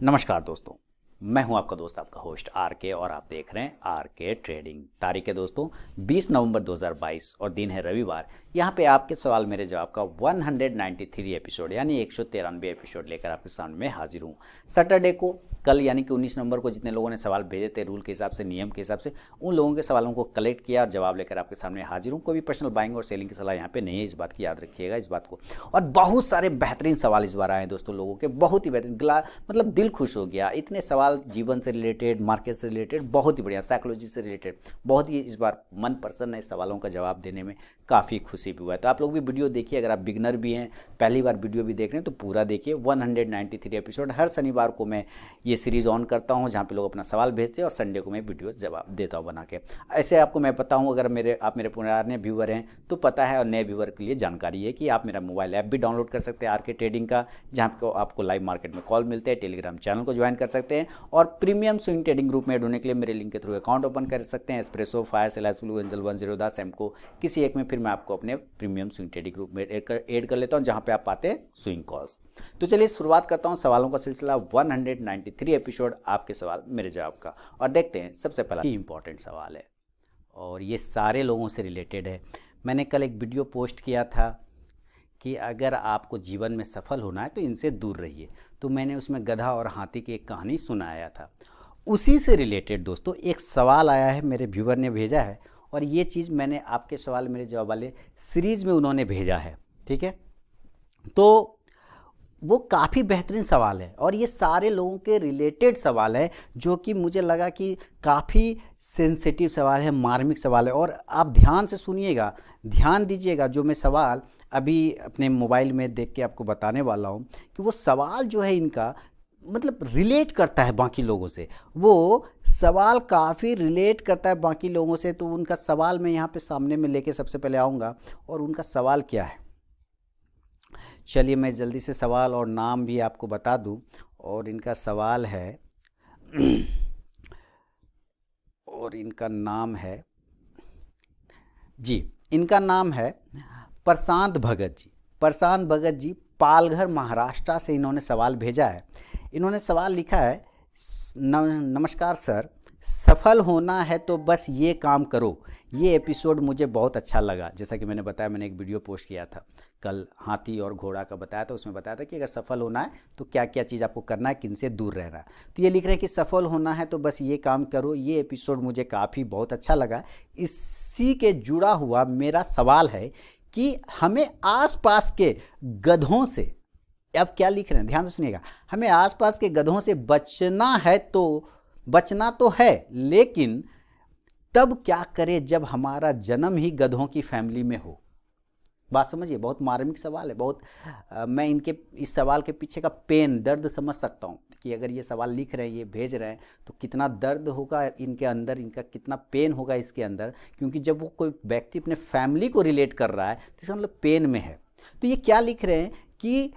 नमस्कार दोस्तों, मैं हूं आपका दोस्त आपका होस्ट आर के और आप देख रहे हैं आर के ट्रेडिंग। तारीख है दोस्तों 20 नवंबर 2022 और दिन है रविवार। यहां पे आपके सवाल मेरे जवाब का 193 एपिसोड यानी 193 एपिसोड लेकर आपके सामने में हाजिर हूं। सैटरडे को कल यानी कि 19 नवंबर को जितने लोगों ने सवाल भेजे थे रूल के हिसाब से, नियम के हिसाब से, उन लोगों के सवालों को कलेक्ट किया और जवाब लेकर आपके सामने हाजिर हूँ। कोई भी पर्सनल बाइंग और सेलिंग की सलाह यहाँ पे नहीं है, इस बात की याद रखिएगा इस बात को। और बहुत सारे बेहतरीन सवाल इस बार आए हैं दोस्तों लोगों के, बहुत ही बेहतरीन, मतलब दिल खुश हो गया। इतने सवाल जीवन से रिलेटेड, मार्केट से रिलेटेड, बहुत ही बढ़िया, साइकोलॉजी से रिलेटेड, बहुत ही इस बार मन प्रसन्न है। सवालों का जवाब देने में काफ़ी खुशी भी हुआ है। तो आप लोग भी वीडियो देखिए, अगर आप बिगनर भी हैं, पहली बार वीडियो भी देख रहे हैं तो पूरा देखिए। 193 एपिसोड हर शनिवार को मैं ये सीरीज़ ऑन करता हूँ जहाँ पे लोग अपना सवाल भेजते हैं और संडे को मैं वीडियो जवाब देता हूँ बना के। ऐसे आपको मैं बताऊँ, अगर आप मेरे पुराने व्यूअर हैं तो पता है, और नए व्यूअर के लिए जानकारी है कि आप मेरा मोबाइल ऐप भी डाउनलोड कर सकते हैं आर के ट्रेडिंग का, जहाँ पे आपको लाइव मार्केट में कॉल मिलते हैं। टेलीग्राम चैनल को ज्वाइन कर सकते हैं और प्रीमियम स्विंग ट्रेडिंग ग्रुप में ऐड होने के लिए मेरे लिंक के थ्रू अकाउंट ओपन कर सकते हैं। Espresso, fire cell, blue angel, 10 Samco, किसी एक में फिर मैं आपको अपने प्रीमियम स्विंग ट्रेडिंग ग्रुप में ऐड कर लेता हूँ, जहाँ पे आप पाते हैं स्विंग कॉल्स। तो चलिए शुरुआत करता हूँ सवालों का सिलसिला, 193 एपिसोड आपके सवाल मेरे जवाब का। और देखते हैं, सबसे पहला ही इंपॉर्टेंट सवाल है और ये सारे लोगों से रिलेटेड है। मैंने कल एक वीडियो पोस्ट किया था कि अगर आपको जीवन में सफल होना है तो इनसे दूर रहिए। तो मैंने उसमें गधा और हाथी की एक कहानी सुनाया था। उसी से रिलेटेड दोस्तों एक सवाल आया है, मेरे व्यूअर ने भेजा है, और ये चीज़ मैंने आपके सवाल मेरे जवाब वाले सीरीज में उन्होंने भेजा है। ठीक है, तो वो काफ़ी बेहतरीन सवाल है और ये सारे लोगों के रिलेटेड सवाल है, जो कि मुझे लगा कि काफ़ी सेंसिटिव सवाल है, मार्मिक सवाल है। और आप ध्यान से सुनिएगा, ध्यान दीजिएगा, जो मैं सवाल अभी अपने मोबाइल में देख के आपको बताने वाला हूँ कि वो सवाल जो है इनका मतलब रिलेट करता है बाकी लोगों से। वो सवाल काफ़ी रिलेट करता है बाकी लोगों से। तो उनका सवाल मैं यहाँ पे सामने में लेके सबसे पहले आऊँगा और उनका सवाल क्या है। चलिए मैं जल्दी से सवाल और नाम भी आपको बता दूं। और इनका सवाल है और इनका नाम है जी, इनका नाम है प्रशांत भगत जी। प्रशांत भगत जी पालघर महाराष्ट्र से इन्होंने सवाल भेजा है। इन्होंने सवाल लिखा है, नमस्कार सर, सफल होना है तो बस ये काम करो। ये एपिसोड मुझे बहुत अच्छा लगा। जैसा कि मैंने बताया, मैंने एक वीडियो पोस्ट किया था कल, हाथी और घोड़ा का बताया था। उसमें बताया था कि अगर सफल होना है तो क्या क्या चीज़ आपको करना है, किन से दूर रहना है। तो ये लिख रहे हैं कि सफल होना है तो बस ये काम करो। ये एपिसोड मुझे काफ़ी बहुत अच्छा लगा। इसी के जुड़ा हुआ मेरा सवाल है कि हमें आसपास के गधों से, अब क्या लिख रहे हैं ध्यान से सुनिएगा, हमें आसपास के गधों से बचना है तो बचना तो है, लेकिन तब क्या करें जब हमारा जन्म ही गधों की फैमिली में हो। बात समझिए, बहुत मार्मिक सवाल है। बहुत मैं इनके इस सवाल के पीछे का पेन, दर्द समझ सकता हूँ कि अगर ये सवाल लिख रहे हैं, ये भेज रहे हैं, तो कितना दर्द होगा इनके अंदर, इनका कितना पेन होगा इसके अंदर। क्योंकि जब वो कोई व्यक्ति अपने फैमिली को रिलेट कर रहा है तो इसका मतलब पेन में है। तो ये क्या लिख रहे हैं कि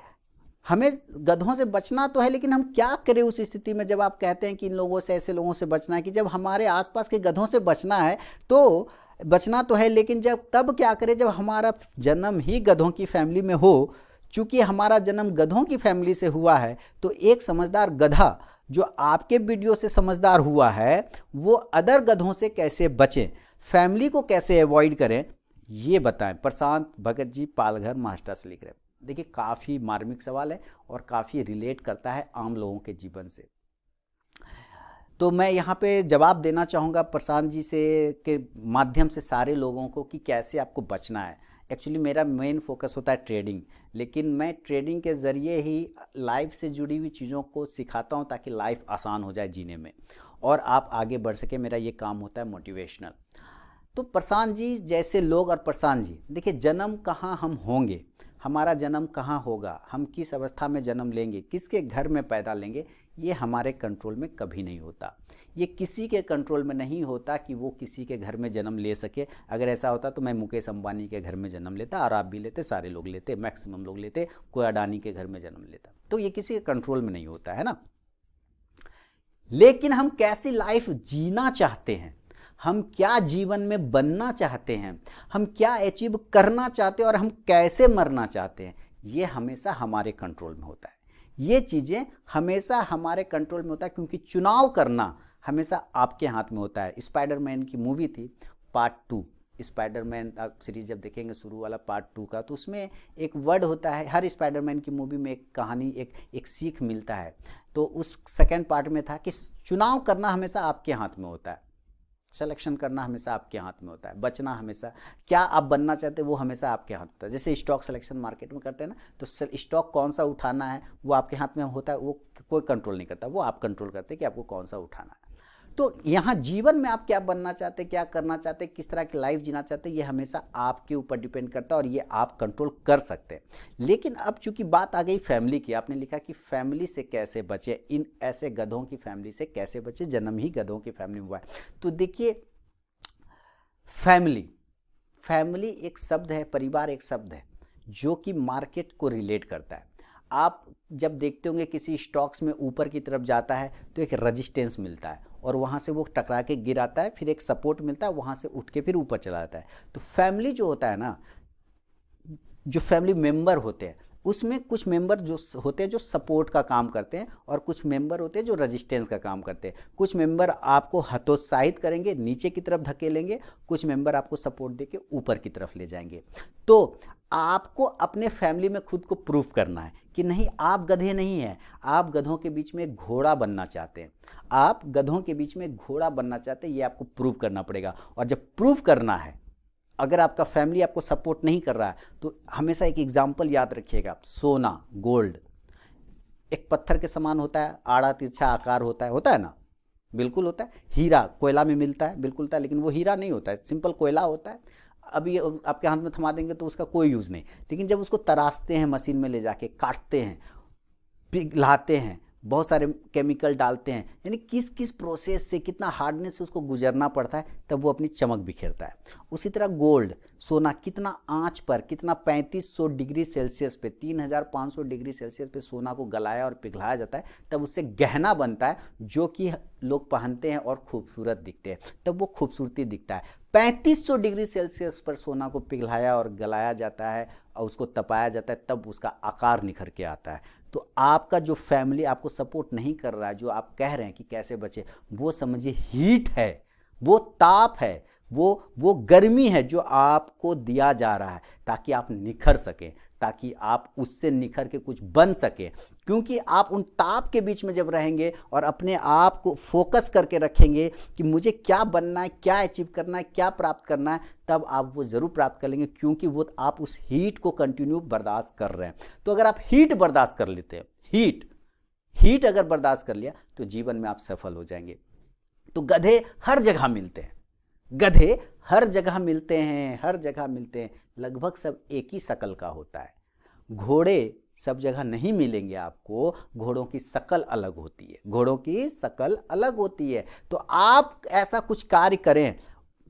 हमें गधों से बचना तो है, लेकिन हम क्या करें उस स्थिति में जब आप कहते हैं कि इन लोगों से, ऐसे लोगों से बचना है, कि जब हमारे आसपास के गधों से बचना है तो बचना तो है, लेकिन जब तब क्या करें जब हमारा जन्म ही गधों की फैमिली में हो। चूंकि हमारा जन्म गधों की फैमिली से हुआ है तो एक समझदार गधा जो आपके वीडियो से समझदार हुआ है वो अदर गधों से कैसे बचें, फैमिली को कैसे अवॉइड करें, ये बताएं। प्रशांत भगत जी पालघर महाराष्ट्र से लिख रहे हैं। देखिए काफ़ी मार्मिक सवाल है और काफ़ी रिलेट करता है आम लोगों के जीवन से। तो मैं यहाँ पे जवाब देना चाहूँगा प्रशांत जी से के माध्यम से सारे लोगों को कि कैसे आपको बचना है। एक्चुअली मेरा मेन फोकस होता है ट्रेडिंग, लेकिन मैं ट्रेडिंग के ज़रिए ही लाइफ से जुड़ी हुई चीज़ों को सिखाता हूँ ताकि लाइफ आसान हो जाए जीने में और आप आगे बढ़ सके। मेरा ये काम होता है मोटिवेशनल। तो प्रशांत जी जैसे लोग, और प्रशांत जी देखिए, जन्म कहाँ हम होंगे, हमारा जन्म कहाँ होगा, हम किस अवस्था में जन्म लेंगे, किसके घर में पैदा लेंगे, ये हमारे कंट्रोल में कभी नहीं होता। ये किसी के कंट्रोल में नहीं होता कि वो किसी के घर में जन्म ले सके। अगर ऐसा होता तो मैं मुकेश अंबानी के घर में जन्म लेता, और आप भी लेते, सारे लोग लेते, मैक्सिमम लोग लेते, कोई अडानी के घर में जन्म लेता। तो ये किसी के कंट्रोल में नहीं होता है ना। लेकिन हम कैसी लाइफ जीना चाहते हैं, हम क्या जीवन में बनना चाहते हैं, हम क्या अचीव करना चाहते हैं और हम कैसे मरना चाहते हैं, ये हमेशा हमारे कंट्रोल में होता है। ये चीज़ें हमेशा हमारे कंट्रोल में होता है, क्योंकि चुनाव करना हमेशा आपके हाथ में होता है। स्पाइडरमैन की मूवी थी पार्ट 2, स्पाइडरमैन आप सीरीज जब देखेंगे शुरू वाला पार्ट 2 का, तो उसमें एक वर्ड होता है, हर स्पाइडरमैन की मूवी में एक कहानी, एक सीख मिलता है। तो उस सेकेंड पार्ट में था कि चुनाव करना हमेशा आपके हाथ में होता है, सिलेक्शन करना हमेशा आपके हाथ में होता है, बचना हमेशा, क्या आप बनना चाहते हैं वो हमेशा आपके हाथ में होता है। जैसे स्टॉक सिलेक्शन मार्केट में करते हैं ना, तो स्टॉक कौन सा उठाना है वो आपके हाथ में होता है, वो कोई कंट्रोल नहीं करता, वो आप कंट्रोल करते हैं कि आपको कौन सा उठाना है। तो यहाँ जीवन में आप क्या बनना चाहते हैं, क्या करना चाहते हैं, किस तरह की लाइफ जीना चाहते हैं, ये हमेशा आपके ऊपर डिपेंड करता है और ये आप कंट्रोल कर सकते हैं। लेकिन अब चूंकि बात आ गई फैमिली की, आपने लिखा कि फैमिली से कैसे बचे, इन ऐसे गधों की फैमिली से कैसे बचे, जन्म ही गधों की फैमिली में हुआ है। तो देखिए, फैमिली एक शब्द है, परिवार एक शब्द है जो कि मार्केट को रिलेट करता है। आप जब देखते होंगे किसी स्टॉक्स में ऊपर की तरफ जाता है तो एक रेजिस्टेंस मिलता है और वहाँ से वो टकरा के गिर आता है, फिर एक सपोर्ट मिलता है, वहाँ से उठ के फिर ऊपर चला जाता है। तो फैमिली जो होता है ना, जो फैमिली मेंबर होते हैं उसमें कुछ मेंबर जो होते हैं जो सपोर्ट का काम करते हैं और कुछ मेंबर होते हैं जो रेजिस्टेंस का काम करते हैं। कुछ मेंबर आपको हतोत्साहित करेंगे, नीचे की तरफ धकेलेंगे, कुछ मेंबर आपको सपोर्ट देके ऊपर की तरफ ले जाएंगे। तो आपको अपने फैमिली में खुद को प्रूफ करना है कि नहीं, आप गधे नहीं हैं, आप गधों के बीच में घोड़ा बनना चाहते हैं, आप गधों के बीच में घोड़ा बनना चाहते हैं, ये आपको प्रूव करना पड़ेगा। और जब प्रूव करना है, अगर आपका फैमिली आपको सपोर्ट नहीं कर रहा है, तो हमेशा एक एग्जाम्पल याद रखिएगा, सोना, गोल्ड एक पत्थर के समान होता है, आड़ा तिरछा आकार होता है ना, बिल्कुल होता है। हीरा कोयला में मिलता है, बिल्कुल होता है, लेकिन वो हीरा नहीं होता है, सिंपल कोयला होता है। अभी आपके हाथ में थमा देंगे तो उसका कोई यूज़ नहीं, लेकिन जब उसको तराशते हैं, मशीन में ले जाके काटते हैं, पिघलाते हैं, बहुत सारे केमिकल डालते हैं, यानी किस किस प्रोसेस से, कितना हार्डनेस से उसको गुजरना पड़ता है, तब वो अपनी चमक बिखेरता है। उसी तरह गोल्ड, सोना, कितना आंच पर, कितना 3500 डिग्री सेल्सियस पे, 3500 डिग्री सेल्सियस पे सोना को गलाया और पिघलाया जाता है, तब उससे गहना बनता है जो कि लोग पहनते हैं और खूबसूरत दिखते हैं, तब वो खूबसूरती दिखता है। 3500 डिग्री सेल्सियस पर सोना को पिघलाया और गलाया जाता है और उसको तपाया जाता है, तब उसका आकार निखर के आता है। तो आपका जो फैमिली आपको सपोर्ट नहीं कर रहा है, जो आप कह रहे हैं कि कैसे बचे, वो समझिए हीट है, वो ताप है, वो गर्मी है जो आपको दिया जा रहा है ताकि आप निखर सकें, ताकि आप उससे निखर के कुछ बन सकें। क्योंकि आप उन ताप के बीच में जब रहेंगे और अपने आप को फोकस करके रखेंगे कि मुझे क्या बनना है, क्या अचीव करना है, क्या प्राप्त करना है, तब आप वो ज़रूर प्राप्त कर लेंगे, क्योंकि वो आप उस हीट को कंटिन्यू बर्दाश्त कर रहे हैं। तो अगर आप हीट बर्दाश्त कर लेते हैं, हीट अगर बर्दाश्त कर लिया, तो जीवन में आप सफल हो जाएंगे। तो गधे हर जगह मिलते हैं, गधे हर जगह मिलते हैं, हर जगह मिलते हैं, लगभग सब एक ही शक्ल का होता है। घोड़े सब जगह नहीं मिलेंगे आपको, घोड़ों की शक्ल अलग होती है, घोड़ों की शक्ल अलग होती है। तो आप ऐसा कुछ कार्य करें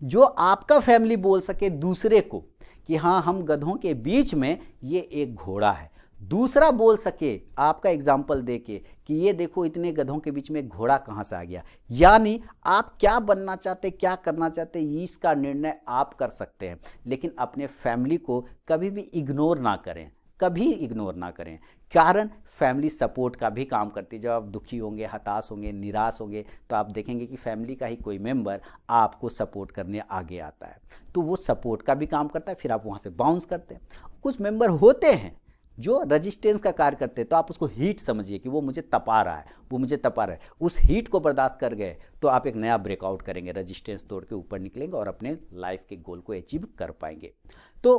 जो आपका फैमिली बोल सके दूसरे को कि हाँ, हम गधों के बीच में ये एक घोड़ा है, दूसरा बोल सके आपका एग्जाम्पल देके कि ये देखो इतने गधों के बीच में घोड़ा कहाँ से आ गया। यानी आप क्या बनना चाहते, क्या करना चाहते, इसका निर्णय आप कर सकते हैं, लेकिन अपने फैमिली को कभी भी इग्नोर ना करें, कभी इग्नोर ना करें। कारण फैमिली सपोर्ट का भी काम करती है। जब आप दुखी होंगे, हताश होंगे, निराश होंगे, तो आप देखेंगे कि फैमिली का ही कोई मेंबर आपको सपोर्ट करने आगे आता है, तो वो सपोर्ट का भी काम करता है, फिर आप वहाँ से बाउंस करते हैं। कुछ मेंबर होते हैं जो रेजिस्टेंस का कार्य करते हैं, तो आप उसको हीट समझिए कि वो मुझे तपा रहा है, वो मुझे तपा रहा है। उस हीट को बर्दाश्त कर गए तो आप एक नया ब्रेकआउट करेंगे, रेजिस्टेंस तोड़ के ऊपर निकलेंगे और अपने लाइफ के गोल को अचीव कर पाएंगे। तो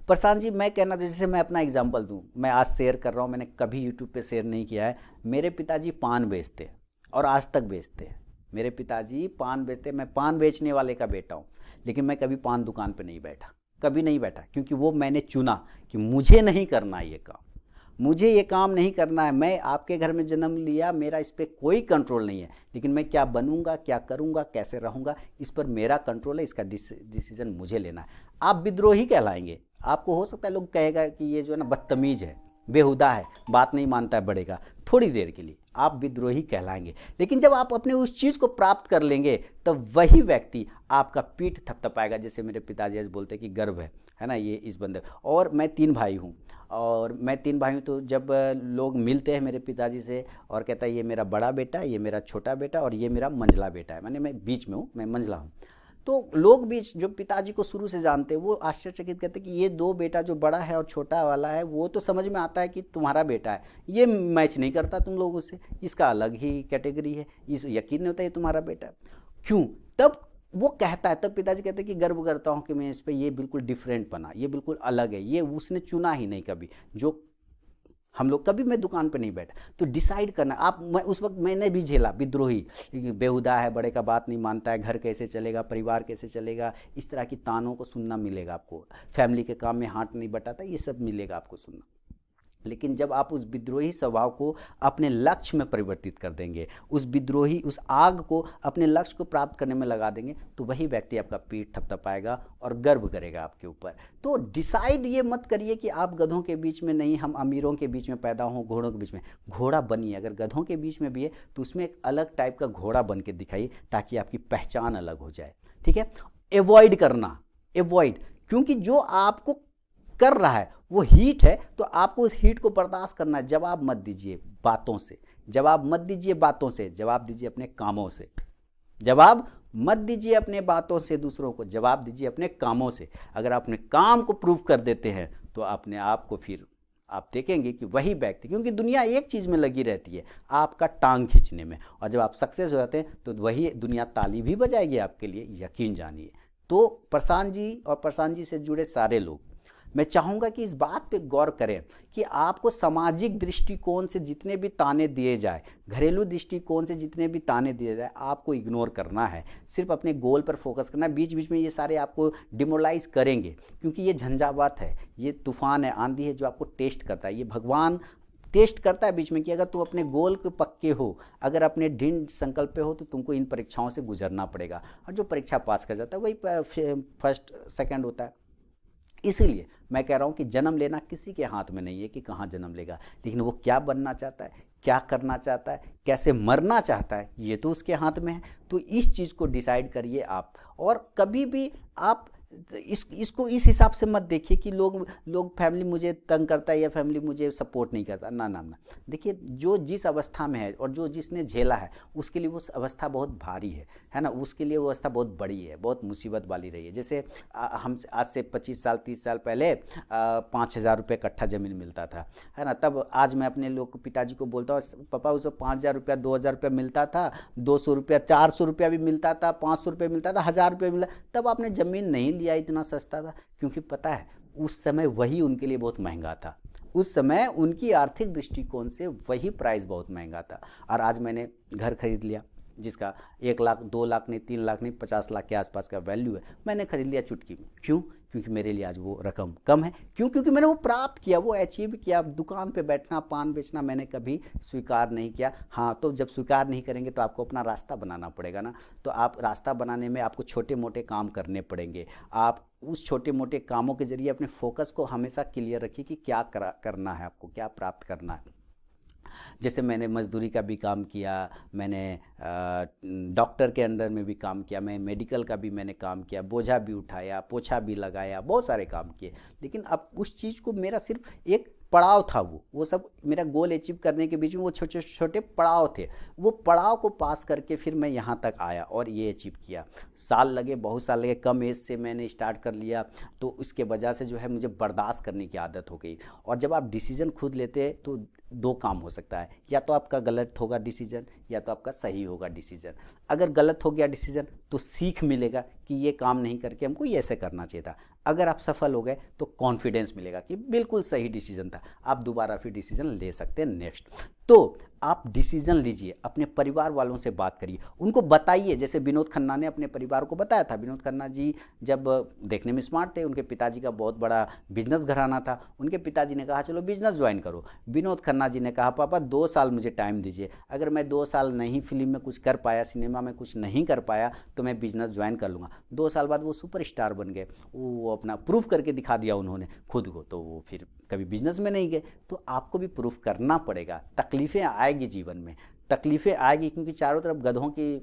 प्रशांत जी, मैं कहना, जैसे मैं अपना एग्जांपल दूं, मैं आज शेयर कर रहा हूं, मैंने कभी यूट्यूब पे शेयर नहीं किया है। मेरे पिताजी पान बेचते हैं और आज तक बेचते हैं। मेरे पिताजी पान बेचते हैं, मैं पान बेचने वाले का बेटा हूँ, लेकिन मैं कभी पान दुकान पे नहीं बैठा, कभी नहीं बैठा, क्योंकि वो मैंने चुना कि मुझे नहीं करना है ये काम, मुझे ये काम नहीं करना है। मैं आपके घर में जन्म लिया, मेरा इस पर कोई कंट्रोल नहीं है, लेकिन मैं क्या बनूंगा, क्या करूंगा, कैसे रहूंगा, इस पर मेरा कंट्रोल है, इसका डिसीजन मुझे लेना है। आप विद्रोही कहलाएंगे, आपको हो सकता है लोग कहेगा कि ये जो है ना बदतमीज है, बेहुदा है, बात नहीं मानता है बड़े का, थोड़ी देर के लिए आप विद्रोही कहलाएंगे। लेकिन जब आप अपने उस चीज़ को प्राप्त कर लेंगे तब वही व्यक्ति आपका पीठ थपथपाएगा। जैसे मेरे पिताजी आज बोलते हैं कि गर्व है ना, ये इस बंदे। और मैं 3 भाई हूँ, और मैं 3 भाई हूँ, तो जब लोग मिलते हैं मेरे पिताजी से और कहता है ये मेरा बड़ा बेटा, ये मेरा छोटा बेटा और ये मेरा मंझला बेटा है, माने मैं बीच में हूँ, मैं मंझला हूँ। तो लोग भी जो पिताजी को शुरू से जानते हैं वो आश्चर्यचकित कहते हैं कि ये 2 बेटा, जो बड़ा है और छोटा वाला है, वो तो समझ में आता है कि तुम्हारा बेटा है, ये मैच नहीं करता तुम लोगों से, इसका अलग ही कैटेगरी है, इस यकीन नहीं होता ये तुम्हारा बेटा है। क्यों? तब वो कहता है, तब पिताजी कहते हैं कि गर्व करता हूँ कि मैं इस पे, ये बिल्कुल डिफरेंट बना, ये बिल्कुल अलग है, ये उसने चुना ही नहीं कभी, जो हम लोग कभी मैं दुकान पे नहीं बैठा। तो डिसाइड करना आप, मैं उस वक्त मैंने भी झेला विद्रोही, बेहुदा है, बड़े का बात नहीं मानता है, घर कैसे चलेगा, परिवार कैसे चलेगा, इस तरह की तानों को सुनना मिलेगा आपको, फैमिली के काम में हाथ नहीं बटाता, ये सब मिलेगा आपको सुनना। लेकिन जब आप उस विद्रोही स्वभाव को अपने लक्ष्य में परिवर्तित कर देंगे, उस विद्रोही, उस आग को अपने लक्ष्य को प्राप्त करने में लगा देंगे, तो वही व्यक्ति आपका पीठ थपथपाएगा और गर्व करेगा आपके ऊपर। तो डिसाइड ये मत करिए कि आप गधों के बीच में नहीं, हम अमीरों के बीच में पैदा हों, घोड़ों के बीच में। घोड़ा बनिए, अगर गधों के बीच में भी है तो उसमें एक अलग टाइप का घोड़ा बन के दिखाइए, ताकि आपकी पहचान अलग हो जाए। ठीक है? एवॉइड करना, एवॉइड, क्योंकि जो आपको कर रहा है वो हीट है, तो आपको उस हीट को बर्दाश्त करना है। जवाब मत दीजिए बातों से, जवाब मत दीजिए बातों से, जवाब दीजिए अपने कामों से। जवाब मत दीजिए अपने बातों से दूसरों को, जवाब दीजिए अपने कामों से। अगर आप अपने काम को प्रूव कर देते हैं तो अपने आप को फिर आप देखेंगे कि वही व्यक्ति, क्योंकि दुनिया एक चीज़ में लगी रहती है, आपका टांग खींचने में, और जब आप सक्सेस हो जाते हैं तो वही दुनिया ताली भी बजाएगी आपके लिए, यकीन जानिए। तो प्रशांत जी और प्रशांत जी से जुड़े सारे लोग, मैं चाहूँगा कि इस बात पे गौर करें कि आपको सामाजिक दृष्टिकोण से जितने भी ताने दिए जाए, घरेलू दृष्टिकोण से जितने भी ताने दिए जाए, आपको इग्नोर करना है, सिर्फ अपने गोल पर फोकस करना है। बीच बीच में ये सारे आपको डिमोरलाइज करेंगे, क्योंकि ये झंझावात है, ये तूफान है, आंधी है, जो आपको टेस्ट करता है। ये भगवान टेस्ट करता है बीच में कि अगर तुम अपने गोल के पक्के हो, अगर अपने दृढ़ संकल्प पे हो, तो तुमको इन परीक्षाओं से गुजरना पड़ेगा। और जो परीक्षा पास कर जाता है वही फर्स्ट सेकंड होता है। इसीलिए मैं कह रहा हूँ कि जन्म लेना किसी के हाथ में नहीं है कि कहाँ जन्म लेगा, लेकिन वो क्या बनना चाहता है, क्या करना चाहता है, कैसे मरना चाहता है, ये तो उसके हाथ में है। तो इस चीज़ को डिसाइड करिए आप, और कभी भी आप इसको इस हिसाब से मत देखिए कि लोग फैमिली मुझे तंग करता है या फैमिली मुझे सपोर्ट नहीं करता। ना ना ना, देखिए जो जिस अवस्था में है और जो जिसने झेला है उसके लिए वो अवस्था बहुत भारी है ना, उसके लिए वो अवस्था बहुत बड़ी है, बहुत मुसीबत वाली रही है। जैसे हम आज से 25 साल 30 साल पहले 5,000 रुपये कट्ठा ज़मीन मिलता था, है ना। तब आज मैं अपने लोग पिताजी को बोलता हूँ, पापा उसको 5,000 रुपया 2,000 रुपया मिलता था, 200 रुपया 400 रुपया भी मिलता था, 500 रुपये मिलता था, 1,000 रुपये मिलता। तब आपने ज़मीन नहीं लिया, इतना सस्ता था, क्योंकि पता है उस समय वही उनके लिए बहुत महंगा था, उस समय उनकी आर्थिक दृष्टिकोण से वही प्राइस बहुत महंगा था। और आज मैंने घर खरीद लिया जिसका 1 लाख 2 लाख नहीं 3 लाख नहीं 50 लाख के आसपास का वैल्यू है, मैंने खरीद लिया चुटकी में। क्यों? क्योंकि मेरे लिए आज वो रकम कम है। क्यों? क्योंकि मैंने वो प्राप्त किया, वो अचीव किया। दुकान पे बैठना, पान बेचना मैंने कभी स्वीकार नहीं किया। हाँ, तो जब स्वीकार नहीं करेंगे तो आपको अपना रास्ता बनाना पड़ेगा ना। तो आप रास्ता बनाने में आपको छोटे मोटे काम करने पड़ेंगे। आप उस छोटे मोटे कामों के जरिए अपने फोकस को हमेशा क्लियर रखिए कि क्या करना है, आपको क्या प्राप्त करना है। जैसे मैंने मजदूरी का भी काम किया, मैंने डॉक्टर के अंडर में भी काम किया, मैं मेडिकल का भी मैंने काम किया, बोझा भी उठाया, पोछा भी लगाया, बहुत सारे काम किए। लेकिन अब उस चीज़ को मेरा सिर्फ एक पड़ाव था, वो सब मेरा गोल अचीव करने के बीच में वो छोटे छोटे पड़ाव थे। वो पड़ाव को पास करके फिर मैं यहाँ तक आया और ये अचीव किया। साल लगे, बहुत साल लगे, कम एज से मैंने स्टार्ट कर लिया, तो इसके वजह से जो है मुझे बर्दाश्त करने की आदत हो गई। और जब आप डिसीज़न खुद लेते हैं तो 2 काम हो सकता है, या तो आपका गलत होगा डिसीज़न या तो आपका सही होगा डिसीज़न। अगर गलत हो गया डिसीज़न तो सीख मिलेगा कि ये काम नहीं करके हमको ये ऐसे करना चाहिए था। अगर आप सफल हो गए तो कॉन्फिडेंस मिलेगा कि बिल्कुल सही डिसीजन था, आप दोबारा फिर डिसीजन ले सकते हैं नेक्स्ट। तो आप डिसीजन लीजिए, अपने परिवार वालों से बात करिए, उनको बताइए। जैसे विनोद खन्ना ने अपने परिवार को बताया था। विनोद खन्ना जी जब देखने में स्मार्ट थे, उनके पिताजी का बहुत बड़ा बिजनेस घराना था, उनके पिताजी ने कहा चलो बिजनेस ज्वाइन करो। विनोद खन्ना जी ने कहा पापा 2 साल मुझे टाइम दीजिए, अगर मैं 2 साल नहीं फिल्म में कुछ कर पाया, सिनेमा में कुछ नहीं कर पाया तो मैं बिजनेस ज्वाइन कर लूँगा। 2 साल बाद वो सुपरस्टार बन गए, वो अपना प्रूफ करके दिखा दिया उन्होंने खुद को, तो वो फिर कभी बिजनेस में नहीं गए। तो आपको भी प्रूफ करना पड़ेगा, तकलीफ़ें आएगी जीवन में, तकलीफ़ें आएगी, क्योंकि चारों तरफ गधों की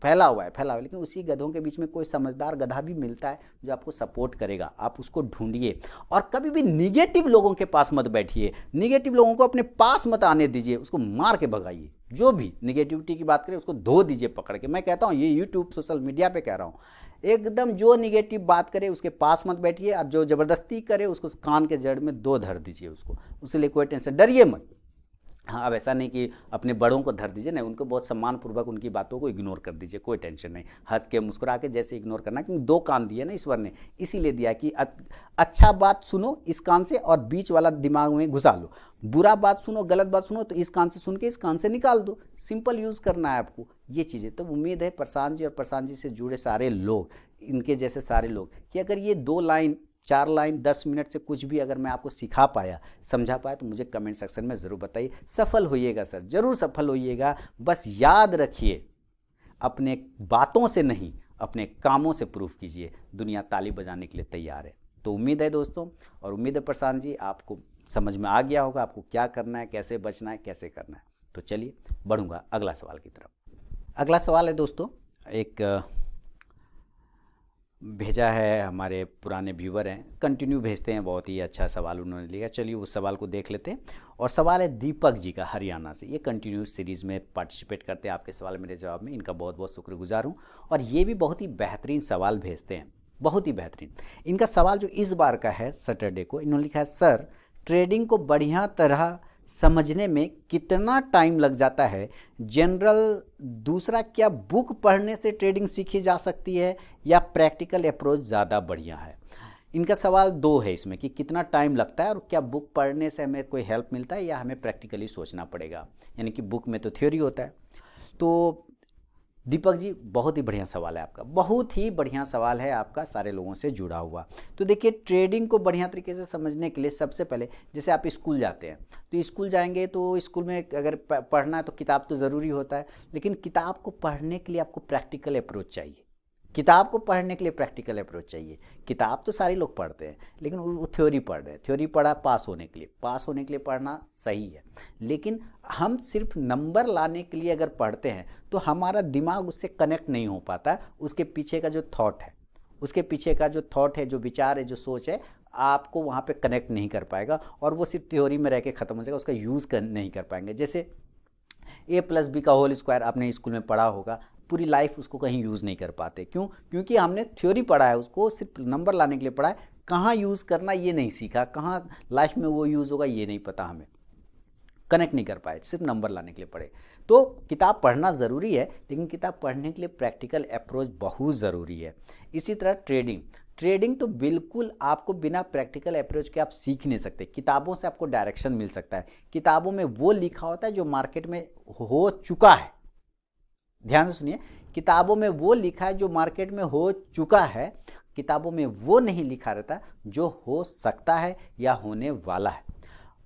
फैला हुआ है, लेकिन उसी गधों के बीच में कोई समझदार गधा भी मिलता है जो आपको सपोर्ट करेगा, आप उसको ढूंढिए। और कभी भी निगेटिव लोगों के पास मत बैठिए, निगेटिव लोगों को अपने पास मत आने दीजिए, उसको मार के भगाइए। जो भी निगेटिविटी की बात करें उसको धो दीजिए पकड़ के। मैं कहता हूँ ये यूट्यूब सोशल मीडिया पे कह रहा हूँ, एकदम जो निगेटिव बात करे उसके पास मत बैठिए, और जो ज़बरदस्ती करे उसको कान के जड़ में 2 धर दीजिए उसको, उसके लिए कोई टेंशन, डरिए मत। हाँ, अब ऐसा नहीं कि अपने बड़ों को धर दीजिए, नहीं, उनको बहुत सम्मानपूर्वक उनकी बातों को इग्नोर कर दीजिए, कोई टेंशन नहीं, हंस के मुस्कुरा के जैसे इग्नोर करना, क्योंकि 2 कान दिए ना ईश्वर ने, इसीलिए दिया कि अच्छा बात सुनो इस कान से और बीच वाला दिमाग में घुसा लो, बुरा बात सुनो, गलत बात सुनो तो इस कान से सुन के इस कान से निकाल दो। सिंपल यूज़ करना है आपको ये चीज़ें। तो उम्मीद है प्रशांत जी और प्रशांत जी से जुड़े सारे लोग, इनके जैसे सारे लोग, कि अगर ये 2 लाइन 4 लाइन 10 मिनट से कुछ भी अगर मैं आपको सिखा पाया, समझा पाया, तो मुझे कमेंट सेक्शन में ज़रूर बताइए। सफल होइएगा सर, ज़रूर सफल होइएगा। बस याद रखिए, अपने बातों से नहीं, अपने कामों से प्रूफ कीजिए, दुनिया ताली बजाने के लिए तैयार है। तो उम्मीद है दोस्तों, और उम्मीद है प्रशांत जी आपको समझ में आ गया होगा आपको क्या करना है, कैसे बचना है, कैसे करना है। तो चलिए बढ़ूँगा अगला सवाल की तरफ। अगला सवाल है दोस्तों, एक भेजा है, हमारे पुराने व्यूवर हैं, कंटिन्यू भेजते हैं, बहुत ही अच्छा सवाल उन्होंने लिया। चलिए उस सवाल को देख लेते हैं। और सवाल है दीपक जी का, हरियाणा से। ये कंटिन्यू सीरीज़ में पार्टिसिपेट करते हैं, आपके सवाल मेरे जवाब में, इनका बहुत बहुत शुक्रगुजार हूँ। और ये भी बहुत ही बेहतरीन सवाल भेजते हैं, बहुत ही बेहतरीन। इनका सवाल जो इस बार का है सैटरडे को, इन्होंने लिखा है, सर ट्रेडिंग को बढ़िया तरह समझने में कितना टाइम लग जाता है? जनरल, दूसरा क्या बुक पढ़ने से ट्रेडिंग सीखी जा सकती है या प्रैक्टिकल अप्रोच ज़्यादा बढ़िया है? इनका सवाल 2 है इसमें, कि कितना टाइम लगता है और क्या बुक पढ़ने से हमें कोई हेल्प मिलता है या हमें प्रैक्टिकली सोचना पड़ेगा, यानी कि बुक में तो थ्योरी होता है। तो दीपक जी बहुत ही बढ़िया सवाल है आपका, बहुत ही बढ़िया सवाल है आपका, सारे लोगों से जुड़ा हुआ। तो देखिए, ट्रेडिंग को बढ़िया तरीके से समझने के लिए सबसे पहले, जैसे आप स्कूल जाते हैं, तो स्कूल जाएंगे तो स्कूल में अगर पढ़ना है तो किताब तो ज़रूरी होता है, लेकिन किताब को पढ़ने के लिए आपको प्रैक्टिकल अप्रोच चाहिए। किताब को पढ़ने के लिए प्रैक्टिकल अप्रोच चाहिए। किताब तो सारे लोग पढ़ते हैं, लेकिन वो थ्योरी पढ़ रहे हैं, थ्योरी पढ़ा पास होने के लिए, पास होने के लिए पढ़ना सही है, लेकिन हम सिर्फ नंबर लाने के लिए अगर पढ़ते हैं तो हमारा दिमाग उससे कनेक्ट नहीं हो पाता। उसके पीछे का जो थॉट है, उसके पीछे का जो थॉट है, जो विचार है, जो सोच है, आपको वहाँ पे कनेक्ट नहीं कर पाएगा, और वो सिर्फ थ्योरी में रह के ख़त्म हो जाएगा, उसका यूज़ नहीं कर पाएंगे। जैसे a+b का होल स्क्वायर आपने स्कूल में पढ़ा होगा, पूरी लाइफ उसको कहीं यूज़ नहीं कर पाते। क्यों? क्योंकि हमने थ्योरी पढ़ा है, उसको सिर्फ नंबर लाने के लिए पढ़ा है, कहाँ यूज़ करना ये नहीं सीखा, कहाँ लाइफ में वो यूज़ होगा ये नहीं पता, हमें कनेक्ट नहीं कर पाए, सिर्फ नंबर लाने के लिए पढ़े। तो किताब पढ़ना ज़रूरी है, लेकिन किताब पढ़ने के लिए प्रैक्टिकल अप्रोच बहुत ज़रूरी है। इसी तरह ट्रेडिंग तो बिल्कुल आपको बिना प्रैक्टिकल अप्रोच के आप सीख नहीं सकते। किताबों से आपको डायरेक्शन मिल सकता है, किताबों में वो लिखा होता है जो मार्केट में हो चुका है। ध्यान से सुनिए, किताबों में वो लिखा है जो मार्केट में हो चुका है, किताबों में वो नहीं लिखा रहता जो हो सकता है या होने वाला है।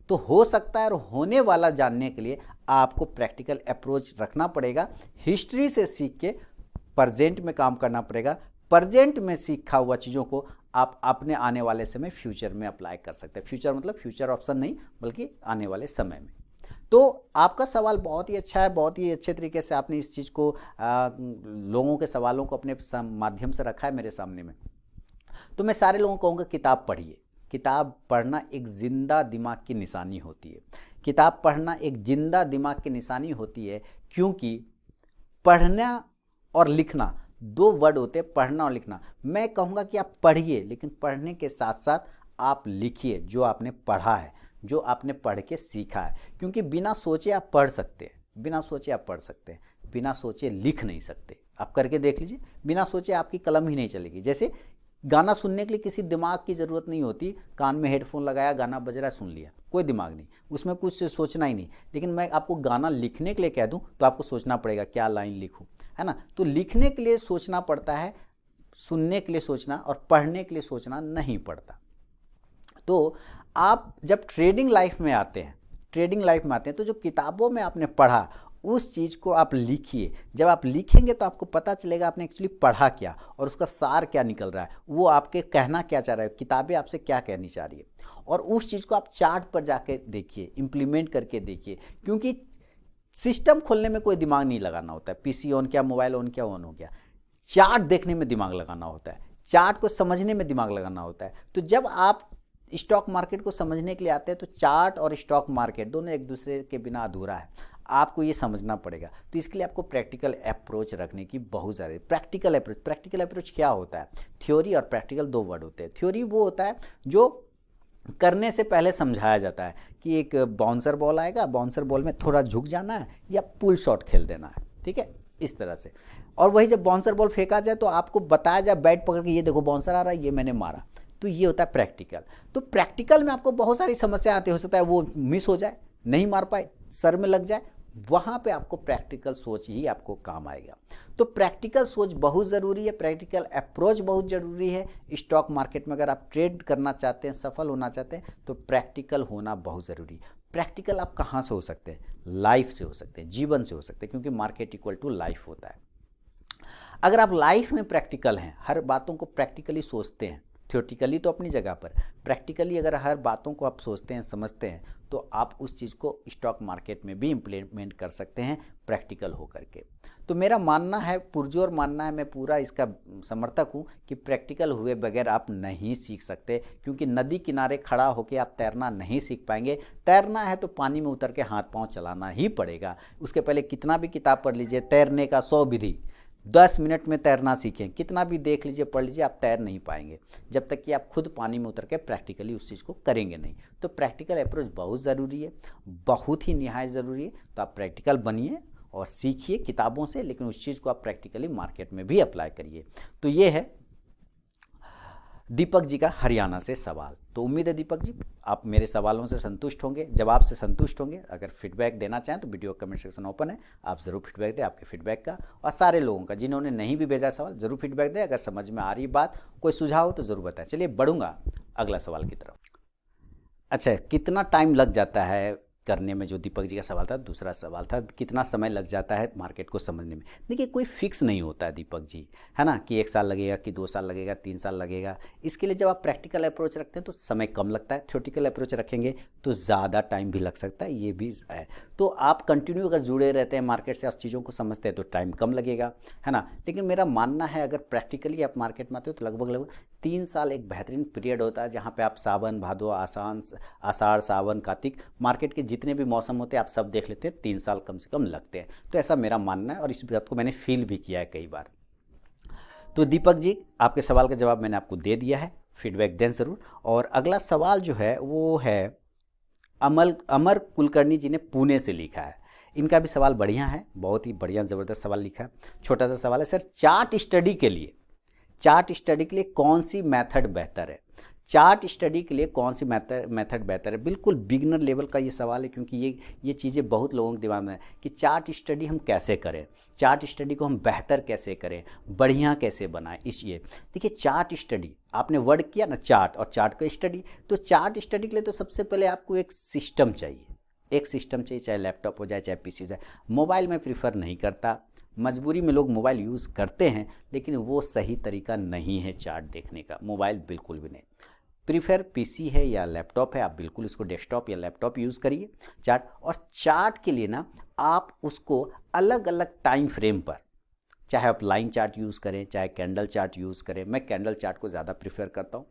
तो हो सकता है और होने वाला जानने के लिए आपको प्रैक्टिकल अप्रोच रखना पड़ेगा। हिस्ट्री से सीख के प्रेजेंट में काम करना पड़ेगा। प्रेजेंट में सीखा हुआ चीज़ों को आप अपने आने वाले समय फ्यूचर में अप्लाई कर सकते हैं। फ्यूचर मतलब फ्यूचर ऑप्शन नहीं, बल्कि आने वाले समय में। तो आपका सवाल बहुत ही अच्छा है, बहुत ही अच्छे तरीके से आपने इस चीज़ को लोगों के सवालों को अपने माध्यम से रखा है मेरे सामने में। तो मैं सारे लोगों को कहूँगा किताब पढ़िए। किताब पढ़ना एक जिंदा दिमाग की निशानी होती है। किताब पढ़ना एक जिंदा दिमाग की निशानी होती है, क्योंकि पढ़ना और लिखना 2 वर्ड होते हैं, पढ़ना और लिखना। मैं कहूँगा कि आप पढ़िए, लेकिन पढ़ने के साथ साथ आप लिखिए जो आपने पढ़ा है, जो आपने पढ़ के सीखा है। क्योंकि बिना सोचे आप पढ़ सकते हैं, बिना सोचे आप पढ़ सकते हैं, बिना सोचे लिख नहीं सकते। आप करके देख लीजिए, बिना सोचे आपकी कलम ही नहीं चलेगी। जैसे गाना सुनने के लिए किसी दिमाग की ज़रूरत नहीं होती, कान में हेडफोन लगाया, गाना बज रहा है, सुन लिया, कोई दिमाग नहीं, उसमें कुछ सोचना ही नहीं। लेकिन मैं आपको गाना लिखने के लिए कह दूं तो आपको सोचना पड़ेगा क्या लाइन लिखूं, है ना। तो लिखने के लिए सोचना पड़ता है, सुनने के लिए सोचना और पढ़ने के लिए सोचना नहीं पड़ता। तो आप जब ट्रेडिंग लाइफ में आते हैं तो जो किताबों में आपने पढ़ा उस चीज़ को आप लिखिए। जब आप लिखेंगे तो आपको पता चलेगा आपने एक्चुअली पढ़ा क्या और उसका सार क्या निकल रहा है, वो आपके कहना क्या चाह रहा है, किताबें आपसे क्या कहनी चाह रही है। और उस चीज़ को आप चार्ट पर जाके देखिए, इम्प्लीमेंट करके देखिए। क्योंकि सिस्टम खोलने में कोई दिमाग नहीं लगाना होता है, पीसी ऑन किया, मोबाइल ऑन किया, ऑन हो गया। चार्ट देखने में दिमाग लगाना होता है, चार्ट को समझने में दिमाग लगाना होता है। तो जब आप स्टॉक मार्केट को समझने के लिए आते हैं तो चार्ट और स्टॉक मार्केट दोनों एक दूसरे के बिना अधूरा है, आपको ये समझना पड़ेगा। तो इसके लिए आपको प्रैक्टिकल अप्रोच रखने की बहुत ज़्यादा। प्रैक्टिकल अप्रोच क्या होता है? थ्योरी और प्रैक्टिकल दो वर्ड होते हैं। थ्योरी वो होता है जो करने से पहले समझाया जाता है कि एक बाउंसर बॉल आएगा, बाउंसर बॉल में थोड़ा झुक जाना है या पुल शॉट खेल देना है, ठीक है, इस तरह से। और वही जब बाउंसर बॉल फेंका जाए तो आपको बताया जाए बैट पकड़ के, ये देखो बाउंसर आ रहा है, ये मैंने मारा। तो ये होता है प्रैक्टिकल। तो प्रैक्टिकल में आपको बहुत सारी समस्या आती हो सकता है वो मिस हो जाए, नहीं मार पाए, सर में लग जाए, वहाँ पे आपको प्रैक्टिकल सोच ही आपको काम आएगा। तो प्रैक्टिकल सोच बहुत ज़रूरी है, प्रैक्टिकल अप्रोच बहुत ज़रूरी है। स्टॉक मार्केट में अगर आप ट्रेड करना चाहते हैं, सफल होना चाहते हैं, तो प्रैक्टिकल होना बहुत ज़रूरी है। प्रैक्टिकल आप कहाँ से हो सकते हैं? लाइफ से हो सकते हैं, जीवन से हो सकते हैं, क्योंकि मार्केट इक्वल टू लाइफ होता है। अगर आप लाइफ में प्रैक्टिकल हैं, हर बातों को प्रैक्टिकली सोचते हैं, थ्योरेटिकली तो अपनी जगह पर, प्रैक्टिकली अगर हर बातों को आप सोचते हैं, समझते हैं, तो आप उस चीज़ को स्टॉक मार्केट में भी इम्प्लीमेंट कर सकते हैं प्रैक्टिकल होकर के। तो मेरा मानना है, पुरजोर मानना है, मैं पूरा इसका समर्थक हूँ कि प्रैक्टिकल हुए बगैर आप नहीं सीख सकते। क्योंकि नदी किनारे खड़ा होकर आप तैरना नहीं सीख पाएंगे। तैरना है तो पानी में उतर के हाथ पांव चलाना ही पड़ेगा। उसके पहले कितना भी किताब पढ़ लीजिए, तैरने का 100 विधि, 10 मिनट में तैरना सीखें, कितना भी देख लीजिए, पढ़ लीजिए, आप तैर नहीं पाएंगे जब तक कि आप खुद पानी में उतर के प्रैक्टिकली उस चीज़ को करेंगे नहीं। तो प्रैक्टिकल अप्रोच बहुत ज़रूरी है, बहुत ही निहायत ज़रूरी है। तो आप प्रैक्टिकल बनिए और सीखिए किताबों से, लेकिन उस चीज़ को आप प्रैक्टिकली मार्केट में भी अप्लाई करिए। तो ये है दीपक जी का हरियाणा से सवाल। तो उम्मीद है दीपक जी आप मेरे सवालों से संतुष्ट होंगे, जवाब से संतुष्ट होंगे। अगर फीडबैक देना चाहें तो वीडियो कमेंट सेक्शन ओपन है, आप ज़रूर फीडबैक दें। आपके फीडबैक का और सारे लोगों का, जिन्होंने नहीं भी भेजा सवाल, ज़रूर फीडबैक दें। अगर समझ में आ रही बात, कोई सुझाव हो तो ज़रूर बताएं। चलिए बढ़ूंगा अगला सवाल की तरफ। अच्छा, कितना टाइम लग जाता है करने में, जो दीपक जी का सवाल था। दूसरा सवाल था कितना समय लग जाता है मार्केट को समझने में। देखिए कोई फिक्स नहीं होता है दीपक जी, है ना, कि 1 साल लगेगा, कि 2 साल लगेगा, 3 साल लगेगा। इसके लिए जब आप प्रैक्टिकल अप्रोच रखते हैं तो समय कम लगता है, थ्योरेटिकल अप्रोच रखेंगे तो ज़्यादा टाइम भी लग सकता है, ये भी है। तो आप कंटिन्यू अगर जुड़े रहते हैं मार्केट से, उस चीज़ों को समझते हैं तो टाइम कम लगेगा, है ना। लेकिन मेरा मानना है अगर प्रैक्टिकली आप मार्केट में आते हो तो लगभग 3 साल एक बेहतरीन पीरियड होता है, जहाँ पे आप सावन भादो आषाढ़ सावन कार्तिक मार्केट के जितने भी मौसम होते हैं आप सब देख लेते हैं। 3 साल कम से कम लगते हैं। तो ऐसा मेरा मानना है और इस बात को मैंने फील भी किया है कई बार। तो दीपक जी आपके सवाल का जवाब मैंने आपको दे दिया है, फीडबैक दें ज़रूर। और अगला सवाल जो है वो है अमर कुलकर्णी जी ने पुणे से लिखा है। इनका भी सवाल बढ़िया है, बहुत ही बढ़िया ज़बरदस्त सवाल लिखा है। छोटा सा सवाल है, सर चार्ट स्टडी के लिए कौन सी मेथड बेहतर है? चार्ट स्टडी के लिए कौन सी मेथड बेहतर है? बिल्कुल बिगिनर लेवल का ये सवाल है, क्योंकि ये चीज़ें बहुत लोगों के दिमाग में है कि चार्ट स्टडी हम कैसे करें, चार्ट स्टडी को हम बेहतर कैसे करें, बढ़िया कैसे बनाएं। इसलिए देखिए चार्ट स्टडी, आपने वर्ड किया ना चार्ट और चार्ट का स्टडी, तो चार्ट स्टडी के लिए तो सबसे पहले आपको एक सिस्टम चाहिए, चाहे लैपटॉप हो जाए, चाहे पीसी हो जाए। मोबाइल में प्रीफर नहीं करता, मजबूरी में लोग मोबाइल यूज़ करते हैं, लेकिन वो सही तरीका नहीं है चार्ट देखने का, मोबाइल बिल्कुल भी नहीं। प्रीफर पीसी है या लैपटॉप है, आप बिल्कुल इसको डेस्कटॉप या लैपटॉप यूज़ करिए चार्ट। और चार्ट के लिए ना आप उसको अलग अलग टाइम फ्रेम पर, चाहे आप लाइन चार्ट यूज़ करें, चाहे कैंडल चार्ट यूज़ करें। मैं कैंडल चार्ट को ज़्यादा प्रीफर करता हूँ,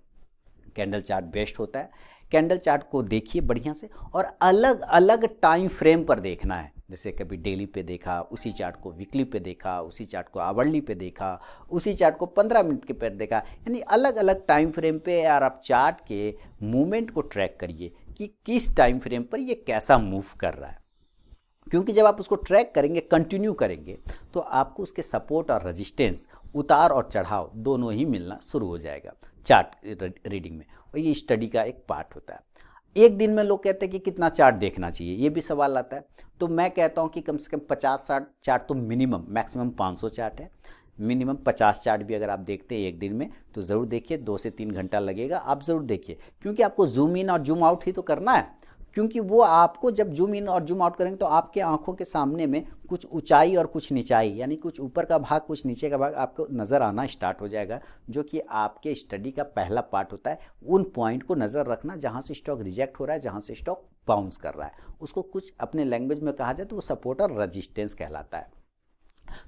कैंडल चार्ट बेस्ट होता है। कैंडल चार्ट को देखिए बढ़िया से और अलग अलग टाइम फ्रेम पर देखना है। जैसे कभी डेली पे देखा, उसी चार्ट को वीकली पे देखा, उसी चार्ट को आवरली पे देखा, उसी चार्ट को 15 मिनट के पर देखा, यानी अलग अलग टाइम फ्रेम पे यार आप चार्ट के मूवमेंट को ट्रैक करिए कि किस टाइम फ्रेम पर ये कैसा मूव कर रहा है। क्योंकि जब आप उसको ट्रैक करेंगे, कंटिन्यू करेंगे, तो आपको उसके सपोर्ट और रेजिस्टेंस, उतार और चढ़ाव दोनों ही मिलना शुरू हो जाएगा चार्ट रीडिंग में। और ये स्टडी का एक पार्ट होता है। एक दिन में लोग कहते हैं कि कितना चार्ट देखना चाहिए, ये भी सवाल आता है। तो मैं कहता हूँ कि कम से कम 50-60 चार्ट तो मिनिमम, मैक्सिमम 500 चार्ट है, मिनिमम 50 चार्ट भी अगर आप देखते हैं एक दिन में तो ज़रूर देखिए। 2 से 3 घंटा लगेगा, आप ज़रूर देखिए, क्योंकि आपको जूम इन और जूम आउट ही तो करना है। क्योंकि वो आपको जब जूम इन और जूम आउट करेंगे तो आपके आंखों के सामने में कुछ ऊंचाई और कुछ निचाई, यानी कुछ ऊपर का भाग कुछ नीचे का भाग आपको नज़र आना स्टार्ट हो जाएगा, जो कि आपके स्टडी का पहला पार्ट होता है। उन पॉइंट को नज़र रखना जहाँ से स्टॉक रिजेक्ट हो रहा है, जहाँ से स्टॉक बाउंस कर रहा है, उसको कुछ अपने लैंग्वेज में कहा जाए तो वो सपोर्ट और रजिस्टेंस कहलाता है।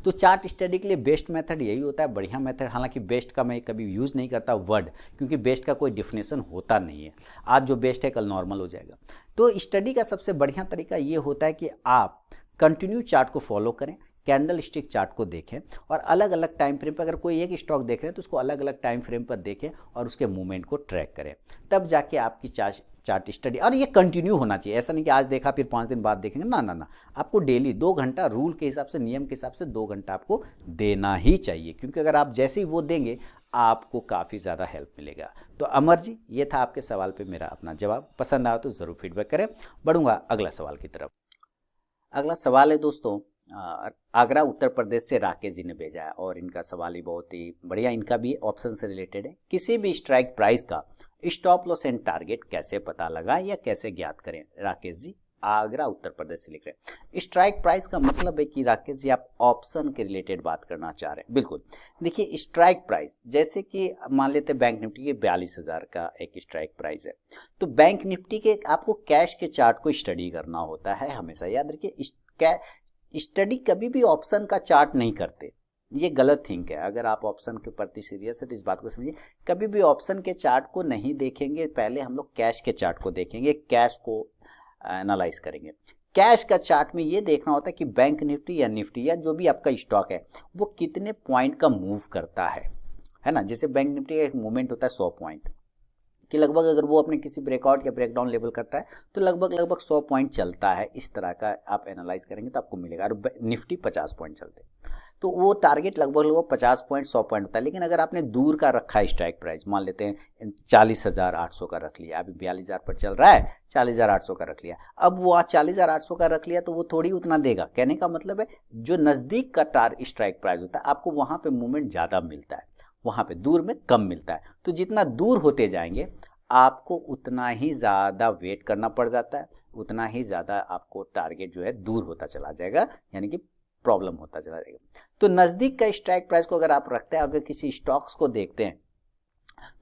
तो चार्ट स्टडी के लिए बेस्ट मेथड यही होता है, बढ़िया मेथड। हालांकि बेस्ट का मैं कभी यूज़ नहीं करता वर्ड, क्योंकि बेस्ट का कोई डिफिनेशन होता नहीं है, आज जो बेस्ट है कल नॉर्मल हो जाएगा। तो स्टडी का सबसे बढ़िया तरीका ये होता है कि आप कंटिन्यू चार्ट को फॉलो करें, कैंडल स्टिक चार्ट को देखें और अलग अलग टाइम फ्रेम पर, अगर कोई एक स्टॉक देख रहे हैं तो उसको अलग अलग टाइम फ्रेम पर देखें और उसके मूवमेंट को ट्रैक करें, तब जाके आपकी चार्ट स्टडी, और ये कंटिन्यू होना चाहिए। ऐसा नहीं कि आज देखा फिर 5 दिन बाद देखेंगे, ना ना ना, आपको डेली 2 घंटा रूल के हिसाब से, नियम के हिसाब से 2 घंटा आपको देना ही चाहिए, क्योंकि अगर आप जैसे ही वो देंगे आपको काफ़ी ज़्यादा हेल्प मिलेगा। तो अमर जी, ये था आपके सवाल पे मेरा अपना जवाब। पसंद आया तो ज़रूर फीडबैक करें। बढ़ूंगा अगला सवाल की तरफ। अगला सवाल है दोस्तों, आगरा उत्तर प्रदेश से राकेश जी ने भेजा है और इनका सवाल ही बहुत ही बढ़िया, इनका भी ऑप्शन से रिलेटेड है। किसी भी स्ट्राइक प्राइस का स्टॉप लॉस एंड टारगेट कैसे पता लगाएं या कैसे ज्ञात करें? राकेश जी आगरा उत्तर प्रदेश से लिख रहे हैं। स्ट्राइक प्राइस का मतलब है कि राकेश जी आप ऑप्शन के रिलेटेड बात करना चाह रहे हैं। बिल्कुल, देखिए स्ट्राइक प्राइस जैसे कि मान लेते हैं बैंक निफ्टी के 42,000 का एक स्ट्राइक प्राइस है, तो बैंक निफ्टी के आपको कैश के चार्ट को स्टडी करना होता है हमेशा। याद रखिए, स्टडी कभी भी ऑप्शन का चार्ट नहीं करते, ये गलत थिंक है। अगर आप ऑप्शन के प्रति सीरियस है तो इस बात को समझिए, कभी भी ऑप्शन के चार्ट को नहीं देखेंगे, पहले हम लोग कैश के चार्ट को देखेंगे, कैश को एनालाइज करेंगे। कैश का चार्ट में ये देखना होता है कि बैंक निफ्टी या निफ्टी या जो भी आपका स्टॉक है वो कितने पॉइंट का मूव करता है ना। जैसे बैंक निफ्टी का एक मूवमेंट होता है 100 पॉइंट कि लगभग, अगर वो अपने किसी ब्रेकआउट या ब्रेकडाउन लेवल करता है तो लगभग 100 पॉइंट चलता है। इस तरह का आप एनालाइज करेंगे तो आपको मिलेगा। और निफ्टी 50 पॉइंट चलते हैं तो वो टारगेट लगभग 50 पॉइंट 100 पॉइंट होता है। लेकिन अगर आपने दूर का रखा है स्ट्राइक प्राइस, मान लेते हैं 40,800 का रख लिया, अभी 42,000 पर चल रहा है, 40,800 का रख लिया, अब वो 40,800 का रख लिया तो वो थोड़ी उतना देगा। कहने का मतलब है जो नज़दीक का स्ट्राइक प्राइस होता है आपको वहाँ पे मूवमेंट ज़्यादा मिलता है, वहाँ पे दूर में कम मिलता है। तो जितना दूर होते जाएंगे आपको उतना ही ज़्यादा वेट करना पड़ जाता है, उतना ही ज़्यादा आपको टारगेट जो है दूर होता चला जाएगा, यानी कि प्रॉब्लम होता चला जाएगा। तो नज़दीक का स्ट्राइक प्राइस को अगर आप रखते हैं, अगर किसी स्टॉक्स को देखते हैं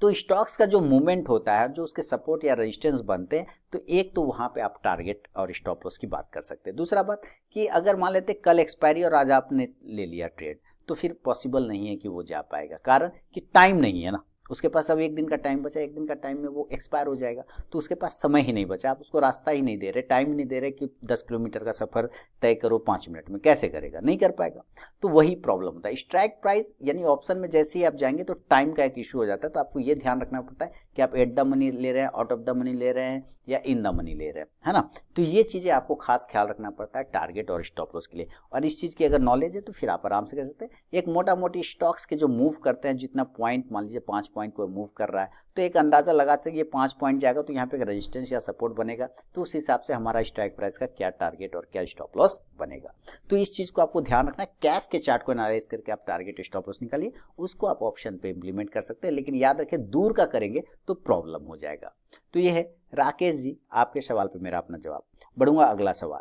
तो स्टॉक्स का जो मूवमेंट होता है, जो उसके सपोर्ट या रेजिस्टेंस बनते हैं, तो एक तो वहाँ पे आप टारगेट और स्टॉप लॉस की बात कर सकते हैं। दूसरा बात कि अगर मान लेते कल एक्सपायरी और आज आपने ले लिया ट्रेड, तो फिर पॉसिबल नहीं है कि वो जा पाएगा, कारण कि टाइम नहीं है ना उसके पास। अब 1 दिन का टाइम बचा, 1 दिन का टाइम में वो एक्सपायर हो जाएगा, तो उसके पास समय ही नहीं बचा, आप उसको रास्ता ही नहीं दे रहे, टाइम ही नहीं दे रहे कि 10 किलोमीटर का सफर तय करो 5 मिनट में, कैसे करेगा, नहीं कर पाएगा। तो वही प्रॉब्लम होता है। स्ट्राइक प्राइस यानी ऑप्शन में जैसे ही आप जाएंगे तो टाइम का एक इशू हो जाता है। तो आपको ये ध्यान रखना पड़ता है कि आप एट द मनी ले रहे हैं, आउट ऑफ द मनी ले रहे हैं या इन द मनी ले रहे हैं, है ना। तो ये चीज़ें आपको खास ख्याल रखना पड़ता है टारगेट और स्टॉप लॉस के लिए। और इस चीज़ की अगर नॉलेज है तो फिर आप आराम से कर सकते हैं। एक मोटा मोटी स्टॉक्स के जो मूव करते हैं, जितना पॉइंट, मान लीजिए 5 पॉइंट को मूव कर रहा है, तो एक अंदाजा लगाते हैं कि ये 5 पॉइंट जाएगा तो यहाँ पे रेजिस्टेंस या सपोर्ट बनेगा, तो उस हिसाब से हमारा स्ट्राइक प्राइस का क्या टारगेट और क्या स्टॉप लॉस बनेगा। तो इस चीज को आपको ध्यान रखना है। कैश के चार्ट को एनालाइज करके आप टारगेट स्टॉप लॉस निकालिए, उसको आप ऑप्शन पे इंप्लीमेंट कर सकते हैं, लेकिन याद रखें दूर का करेंगे तो प्रॉब्लम हो जाएगा। तो ये है राकेश जी आपके सवाल पे मेरा अपना जवाब। बढ़ूंगा अगला सवाल।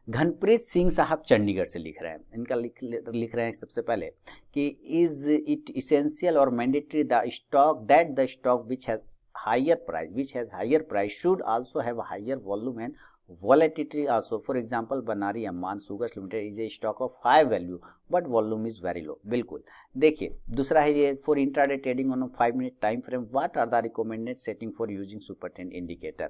घनप्रीत सिंह साहब चंडीगढ़ से लिख रहे हैं। इनका लिख रहे हैं सबसे पहले कि इज इट इसेंशियल और mandatory the stock that the stock which has higher price should also have higher volume and volatility also. For example, Banari Amman Sugars Limited is a stock of high value but volume is very low. बिल्कुल, देखिए दूसरा है ये for intraday trading on a 5-minute time frame, what are the recommended setting for using super trend indicator?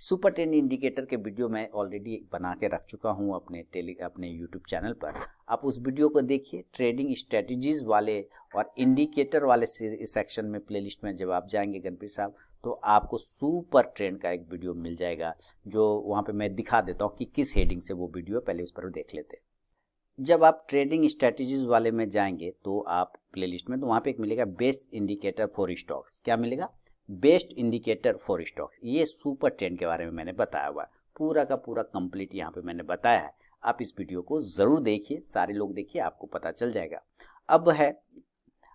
Super trend indicator के video मैं already बना के रख चुका हूं अपने यूट्यूब चैनल पर। आप उस वीडियो को देखिए। ट्रेडिंग स्ट्रेटजीज वाले और इंडिकेटर वाले सेक्शन में, प्लेलिस्ट में जब आप जाएंगे गणप्रीत साहब, तो आपको सुपर ट्रेंड का एक वीडियो मिल जाएगा, जो वहाँ पे मैं दिखा देता हूँ कि किस हेडिंग से वो वीडियो, पहले उस पर देख लेते हैं। जब आप ट्रेडिंग स्ट्रेटजीज वाले में जाएंगे तो आप प्लेलिस्ट में, तो वहाँ पे एक मिलेगा बेस्ट इंडिकेटर फॉर स्टॉक्स। क्या मिलेगा? Best indicator for stocks. ये सुपर ट्रेंड के बारे में मैंने बताया हुआ है, पूरा का पूरा कंप्लीट यहाँ पे मैंने बताया है। आप इस वीडियो को जरूर देखिए, सारे लोग देखिए, आपको पता चल जाएगा। अब है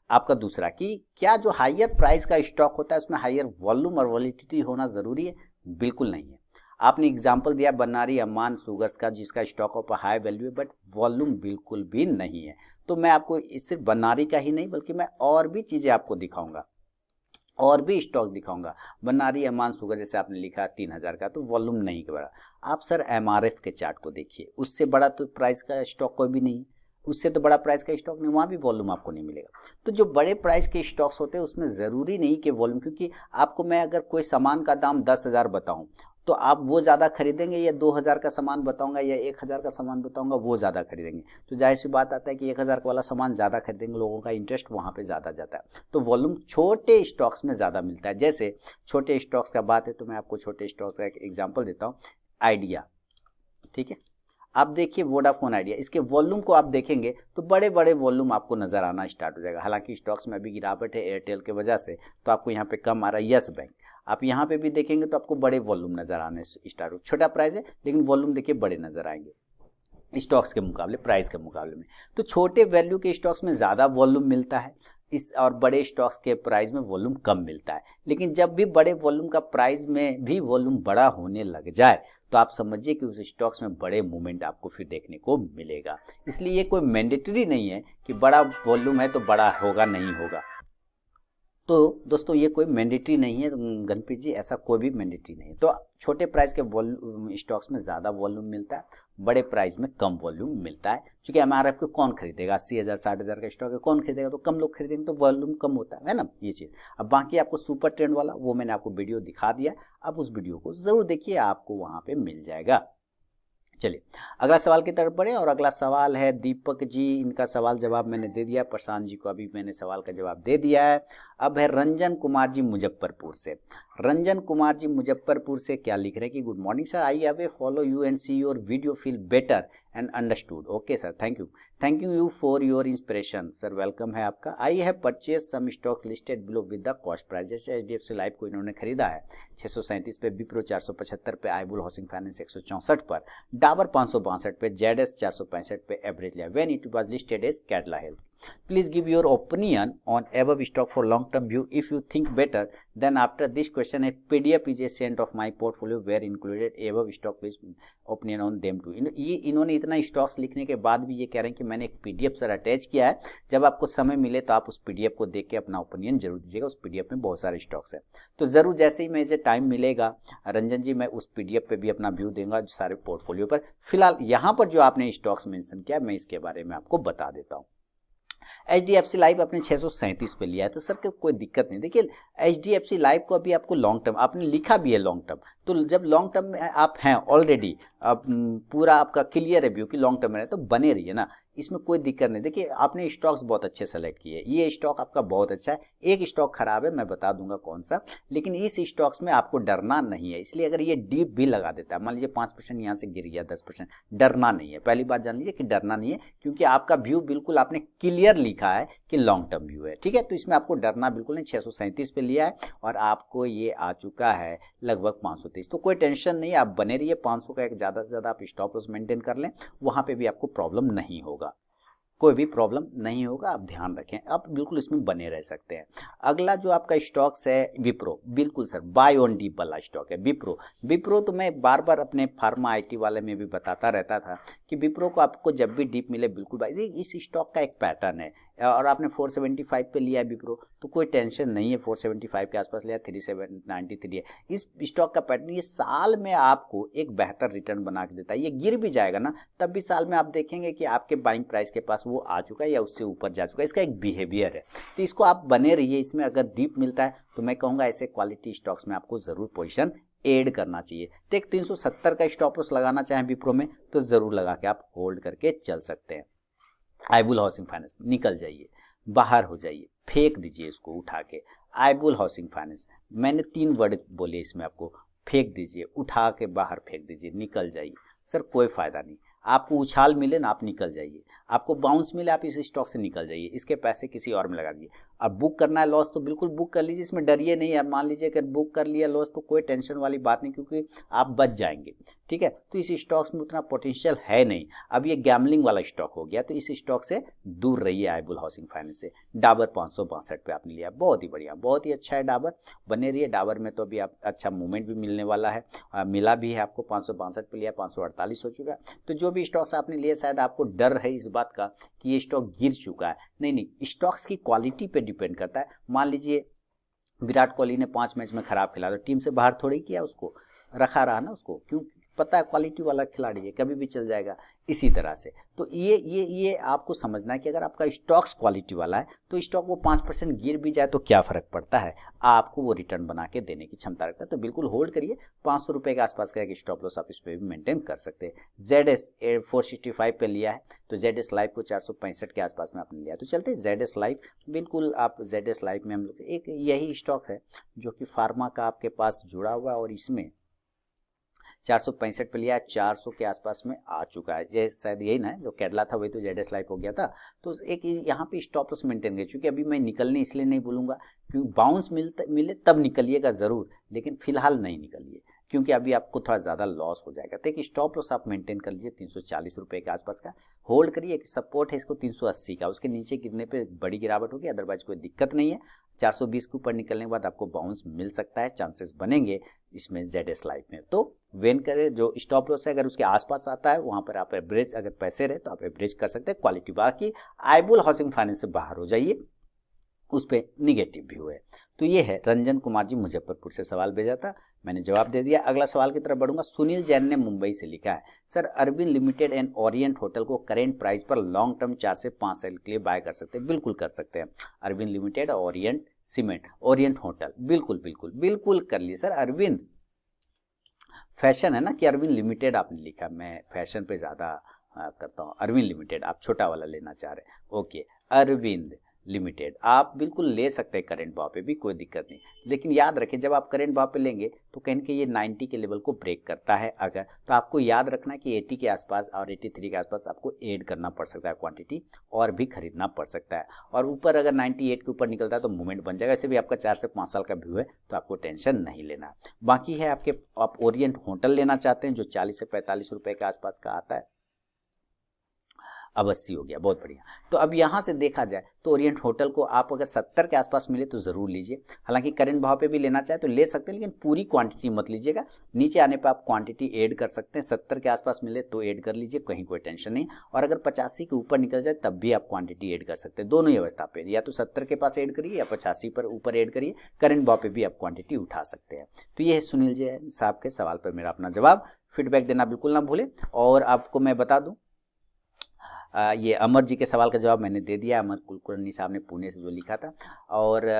आपका दूसरा कि क्या जो हायर प्राइस का स्टॉक होता है उसमें हायर वॉल्यूम और वॉलिडिटी होना जरूरी है? बिल्कुल नहीं है। आपने एग्जाम्पल दिया बनारी अम्मान शुगर्स का, जिसका स्टॉक ऑफ हाई वैल्यू है, बट वॉल्यूम बिल्कुल भी नहीं है। तो मैं आपको सिर्फ बनारी का ही नहीं बल्कि मैं और भी चीज़ें आपको दिखाऊंगा, और भी स्टॉक दिखाऊंगा। बनारी अम्मान शुगर जैसे आपने लिखा 3000 का, तो वॉल्यूम नहीं के बड़ा। आप सर एमआरएफ के चार्ट को देखिए, उससे बड़ा तो प्राइस का स्टॉक कोई भी नहीं, उससे तो बड़ा प्राइस का स्टॉक नहीं, वहाँ भी वॉल्यूम आपको नहीं मिलेगा। तो जो बड़े प्राइस के स्टॉक्स होते हैं उसमें ज़रूरी नहीं कि वॉल्यूम, क्योंकि आपको मैं अगर कोई सामान का दाम 10,000 बताऊं तो आप वो ज़्यादा खरीदेंगे, या 2000 का सामान बताऊंगा या 1000 का सामान बताऊंगा वो ज़्यादा खरीदेंगे। तो जाहिर सी बात आता है कि 1000 वाला सामान ज़्यादा खरीदेंगे, लोगों का इंटरेस्ट वहाँ पे ज़्यादा जाता है। तो वॉल्यूम छोटे स्टॉक्स में ज़्यादा मिलता है। जैसे छोटे स्टॉक्स का बात है तो मैं आपको छोटे स्टॉक का एक एग्जाम्पल देता हूँ, आइडिया। ठीक है, आप देखिए वोडाफोन आइडिया, इसके वॉल्यूम को आप देखेंगे तो बड़े बड़े वॉल्यूम आपको नजर आना स्टार्ट हो जाएगा। हालांकि स्टॉक्स में अभी गिरावट है एयरटेल के वजह से, तो आपको यहाँ पे कम आ रहा है। यस बैंक आप यहाँ पे भी देखेंगे तो आपको बड़े वॉल्यूम नजर आने स्टार्ट हो, छोटा प्राइस है लेकिन वॉल्यूम देखिए बड़े नजर आएंगे स्टॉक्स के मुकाबले, प्राइस के मुकाबले में। तो छोटे वैल्यू के स्टॉक्स में ज़्यादा वॉल्यूम मिलता है इस, और बड़े स्टॉक्स के प्राइस में वॉल्यूम कम मिलता है। लेकिन जब भी बड़े वॉल्यूम का प्राइस में भी वॉल्यूम बड़ा होने लग जाए तो आप समझिए कि उस स्टॉक्स में बड़े मूवमेंट आपको फिर देखने को मिलेगा। इसलिए ये कोई मैंडेटरी नहीं है कि बड़ा वॉल्यूम है तो बड़ा होगा, नहीं होगा। तो दोस्तों ये कोई मैंडेटरी नहीं है गणप्रीत जी, ऐसा कोई भी मैंडेटरी नहीं है। तो छोटे प्राइस के स्टॉक्स में ज़्यादा वॉल्यूम मिलता है, बड़े प्राइस में कम वॉल्यूम मिलता है। क्योंकि एमआरएफ को कौन खरीदेगा, 80,000 60,000 का स्टॉक है, कौन खरीदेगा, तो कम लोग खरीदेंगे तो वॉल्यूम कम होता है ना, ये चीज़। अब बाकी आपको सुपर ट्रेंड वाला वो मैंने आपको वीडियो दिखा दिया, आप उस वीडियो को ज़रूर देखिए, आपको वहाँ पे मिल जाएगा। चलिए अगला सवाल की तरफ बढ़े, और अगला सवाल है दीपक जी, इनका सवाल जवाब मैंने दे दिया, प्रशांत जी को अभी मैंने सवाल का जवाब दे दिया है। अब है रंजन कुमार जी मुजफ्फरपुर से। रंजन कुमार जी मुजफ्फरपुर से क्या लिख रहे हैं कि good morning sir, I have a follow you and see your video, feel better and understood. Okay sir, thank you for your inspiration. Sir welcome है आपका। I have purchase some stocks listed below with the cost price. जैसे HDFC life को इन्होंने खरीदा है 637 पे, विप्रो 475 पे, आईबुल housing finance 164 पर, डाबर 562 पे, जेडएस 465 पे एवरेज लिया when it was listed as कैटला health. Please give your opinion on above stock for long term view. If you think better, then after this question a PDF is sent of my portfolio where included above stock with opinion on them too. ये इन्होंने इतना stocks लिखने के बाद भी ये कह रहे हैं कि मैंने एक PDF सर अटैच किया है, जब आपको समय मिले तो आप उस PDF को देख के अपना ओपिनियन जरूर दीजिएगा। उस PDF में बहुत सारे स्टॉक्स हैं, तो जरूर जैसे ही मुझे टाइम मिलेगा रंजन जी मैं उस PDF पे भी अपना व्यू दूंगा सारे पोर्टफोलियो पर। फिलहाल यहाँ पर जो आपने स्टॉक्स मेंशन किया मैं इसके बारे में आपको बता देता हूँ। HDFC लाइफ आपने 637 पे लिया है, तो सर कोई दिक्कत नहीं। देखिए HDFC लाइफ को अभी आपको लॉन्ग टर्म आपने लिखा भी है लॉन्ग टर्म, तो जब लॉन्ग टर्म में आप हैं ऑलरेडी, अब पूरा आपका क्लियर है व्यू कि लॉन्ग टर्म में है, तो बने रहिए ना, इसमें कोई दिक्कत नहीं। देखिए आपने स्टॉक्स बहुत अच्छे सेलेक्ट किए, ये स्टॉक आपका बहुत अच्छा है। एक स्टॉक खराब है, मैं बता दूंगा कौन सा, लेकिन इस स्टॉक्स में आपको डरना नहीं है। इसलिए अगर ये डीप भी लगा देता है, मान लीजिए 5% यहाँ से गिर गया 10%, डरना नहीं है। पहली बात जान लीजिए कि डरना नहीं है, क्योंकि आपका व्यू बिल्कुल आपने क्लियर लिखा है कि लॉन्ग टर्म व्यू है। ठीक है, तो इसमें आपको डरना बिल्कुल नहीं। 637 पे लिया है और आपको ये आ चुका है लगभग 523, तो कोई टेंशन नहीं है, आप बने रहिए। 500 का एक ज़्यादा से ज़्यादा आप स्टॉप लॉस मेंटेन कर लें, वहाँ पे भी आपको प्रॉब्लम नहीं होगा, कोई भी प्रॉब्लम नहीं होगा, आप ध्यान रखें, आप बिल्कुल इसमें बने रह सकते हैं। अगला जो आपका स्टॉक्स है विप्रो, बिल्कुल सर बाय ऑन डीप वाला स्टॉक है विप्रो तो मैं बार बार अपने फार्मा IT वाले में भी बताता रहता था कि विप्रो को आपको जब भी डीप मिले बिल्कुल बाय। इस स्टॉक का एक पैटर्न है, और आपने 475 पे लिया है विप्रो, तो कोई टेंशन नहीं है। 475 के आसपास लिया, 3793 है इस स्टॉक का पैटर्न। ये साल में आपको एक बेहतर रिटर्न बना के देता है। ये गिर भी जाएगा ना, तब भी साल में आप देखेंगे कि आपके बाइंग प्राइस के पास वो आ चुका है या उससे ऊपर जा चुका है। इसका एक बिहेवियर है, तो इसको आप बने रहिए। इसमें अगर डीप मिलता है तो मैं कहूँगा ऐसे क्वालिटी स्टॉक्स में आपको ज़रूर पोजिशन ऐड करना चाहिए। तो एक 370 का स्टॉप लॉस लगाना चाहें विप्रो में तो ज़रूर लगा के आप होल्ड करके चल सकते हैं। आईबुल हाउसिंग फाइनेंस निकल जाइए, बाहर हो जाइए, फेंक दीजिए इसको उठा के। आईबुल हाउसिंग फाइनेंस मैंने 3 वर्ड बोले इसमें, आपको फेंक दीजिए, उठा के बाहर फेंक दीजिए, निकल जाइए। सर कोई फायदा नहीं, आपको उछाल मिले ना आप निकल जाइए, आपको बाउंस मिले आप इस स्टॉक से निकल जाइए, इसके पैसे किसी और में लगा दीजिए। अब बुक करना है लॉस तो बिल्कुल बुक कर लीजिए, इसमें डरिए नहीं। अब मान लीजिए अगर बुक कर लिया लॉस तो कोई टेंशन वाली बात नहीं, क्योंकि आप बच जाएंगे, ठीक है। तो इस स्टॉक्स में उतना पोटेंशियल है नहीं। अब ये गैमलिंग वाला स्टॉक हो गया, तो इस स्टॉक से दूर रहिए आईबुल हाउसिंग फाइनेंस से। डाबर 562 पे आपने लिया, बहुत ही बढ़िया, बहुत ही अच्छा है डाबर, बने रहिए डाबर में। तो अभी आप अच्छा मूवमेंट भी मिलने वाला है, मिला भी है आपको। 562 पे लिया, 548 हो चुका है। तो जो भी स्टॉक्स आपने लिए शायद आपको डर है इस बात का कि ये स्टॉक गिर चुका है, नहीं नहीं, स्टॉक्स की क्वालिटी पे डिपेंड करता है। मान लीजिए विराट कोहली ने 5 मैच में खराब खेला तो टीम से बाहर थोड़ी किया, उसको रखा रहा ना, उसको क्यों, पता है क्वालिटी वाला खिलाड़ी है, कभी भी चल जाएगा। इसी तरह से तो ये आपको समझना है कि अगर आपका स्टॉक्स क्वालिटी वाला है तो स्टॉक वो 5% गिर भी जाए तो क्या फर्क पड़ता है, आपको वो रिटर्न बना के देने की क्षमता रखता है। तो बिल्कुल होल्ड करिए, 500 रुपये के आसपास का एक स्टॉप लॉस आप इस पर भी मेंटेन कर सकते हैं। ZS 465 पे लिया है, तो ZS लाइफ को 465 के आसपास में आपने लिया। तो चलते हैं ZS लाइफ, बिल्कुल आप ZS लाइफ में हम लोग एक यही स्टॉक है जो कि फार्मा का आपके पास जुड़ा हुआ है, और इसमें 465 पे लिया, 400 के आसपास में आ चुका है। ये शायद यही ना जो कैडला था वही तो ZS लाइफ हो गया था। तो एक यहाँ पे स्टॉप लॉस मेंटेन करिए, क्योंकि अभी मैं निकलने इसलिए नहीं बोलूँगा क्योंकि बाउंस मिले तब निकलिएगा ज़रूर, लेकिन फिलहाल नहीं निकलिए क्योंकि अभी आपको थोड़ा ज़्यादा लॉस हो जाएगा। तो एक स्टॉप लॉस आप मेंटेन कर लीजिए 340 रुपये के आसपास का, होल्ड करिए। एक सपोर्ट है इसको 380 का, उसके नीचे गिरने पे बड़ी गिरावट होगी, अदरवाइज कोई दिक्कत नहीं है। 420 के ऊपर निकलने के बाद आपको बाउंस मिल सकता है, चांसेस बनेंगे इसमें ZS लाइफ में। तो वेन करें, जो स्टॉप लॉस है अगर उसके आसपास आता है वहां पर आप एवरेज, अगर पैसे रहे तो आप एवरेज कर सकते हैं क्वालिटी। बाकी आईबुल हाउसिंग फाइनेंस से बाहर हो जाइए, उस पर निगेटिव व्यू है। तो ये है, रंजन कुमार जी मुजफ्फरपुर से सवाल भेजा था, मैंने जवाब दे दिया। अगला सवाल की तरफ बढ़ूंगा। सुनील जैन ने मुंबई से लिखा है, sir Arvind limited and orient hotel को करेंट प्राइस पर लॉन्ग टर्म 4 से 5 साल के लिए बाय कर सकते हैं? बिल्कुल कर सकते हैं। Arvind limited, orient cement, orient hotel, बिल्कुल बिल्कुल बिल्कुल कर लिए सर। अरविंद फैशन है ना कि अरविंद लिमिटेड आपने लिखा, मैं फैशन पे ज़्यादा करता हूँ। अरविंद लिमिटेड आप छोटा वाला लेना चाह रहे हैं, ओके। अरविंद लिमिटेड आप बिल्कुल ले सकते हैं करेंट भाव पे भी, कोई दिक्कत नहीं। लेकिन याद रखें जब आप करेंट भाव पे लेंगे तो कहीं कि ये 90 के लेवल को ब्रेक करता है अगर, तो आपको याद रखना कि 80 के आसपास और 83 के आसपास आपको ऐड करना पड़ सकता है क्वांटिटी, और भी खरीदना पड़ सकता है। और ऊपर अगर 98 के ऊपर निकलता है तो मूवमेंट बन जाएगा। ऐसे भी आपका 4 से 5 साल का व्यू है तो आपको टेंशन नहीं लेना। बाकी है आपके, आप ओरिएंट होटल लेना चाहते हैं जो 40 से 45 रुपये के आसपास का आता है, अब 80 हो गया, बहुत बढ़िया। तो अब यहाँ से देखा जाए तो ओरिएंट होटल को आप अगर 70 के आसपास मिले तो ज़रूर लीजिए। हालांकि करंट भाव पे भी लेना चाहे तो ले सकते हैं, लेकिन पूरी क्वांटिटी मत लीजिएगा। नीचे आने पर आप क्वांटिटी ऐड कर सकते हैं, 70 के आसपास मिले तो ऐड कर लीजिए, कहीं कोई टेंशन नहीं। और अगर 85 के ऊपर निकल जाए तब भी आप क्वांटिटी ऐड कर सकते हैं। दोनों ही अवस्था पे, या तो 70 के पास ऐड करिए या 85 पर ऊपर ऐड करिए, करंट भाव पे भी आप क्वांटिटी उठा सकते हैं। तो ये है सुनील जैन साहब के सवाल पर मेरा अपना जवाब। फीडबैक देना बिल्कुल ना भूलें। और आपको मैं बता दूं, ये अमर जी के सवाल का जवाब मैंने दे दिया, अमर कुलकर्णी साहब ने पुणे से जो लिखा था। और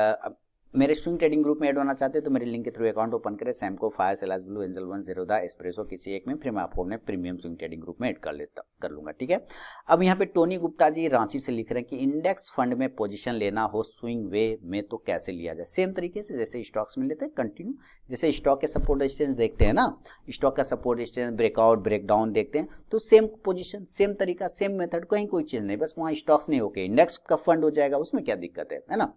मेरे स्विंग ट्रेडिंग ग्रुप में ऐड होना चाहते हैं तो मेरे लिंक के थ्रू अकाउंट ओपन करें, Samco, fire, Selous blue, angel one, Zerodha, espresso किसी एक में, फिर मैं आपको अपने प्रीमियम स्विंग ट्रेडिंग ग्रुप में ऐड कर लूँगा, ठीक है। अब यहाँ पे टोनी गुप्ता जी रांची से लिख रहे हैं कि इंडेक्स फंड में पोजीशन लेना हो स्विंग वे में तो कैसे लिया जाए? सेम तरीके से जैसे स्टॉक्स में लेते हैं, कंटिन्यू, जैसे स्टॉक के सपोर्ट रेजिस्टेंस देखते हैं ना, स्टॉक का सपोर्ट रेजिस्टेंस, ब्रेकआउट ब्रेकडाउन देखते हैं, तो सेम पोजीशन, सेम तरीका, सेम मेथड, कहीं कोई चीज़ नहीं, बस वहाँ स्टॉक्स नहीं होके इंडेक्स का फंड हो जाएगा, उसमें क्या दिक्कत है ना।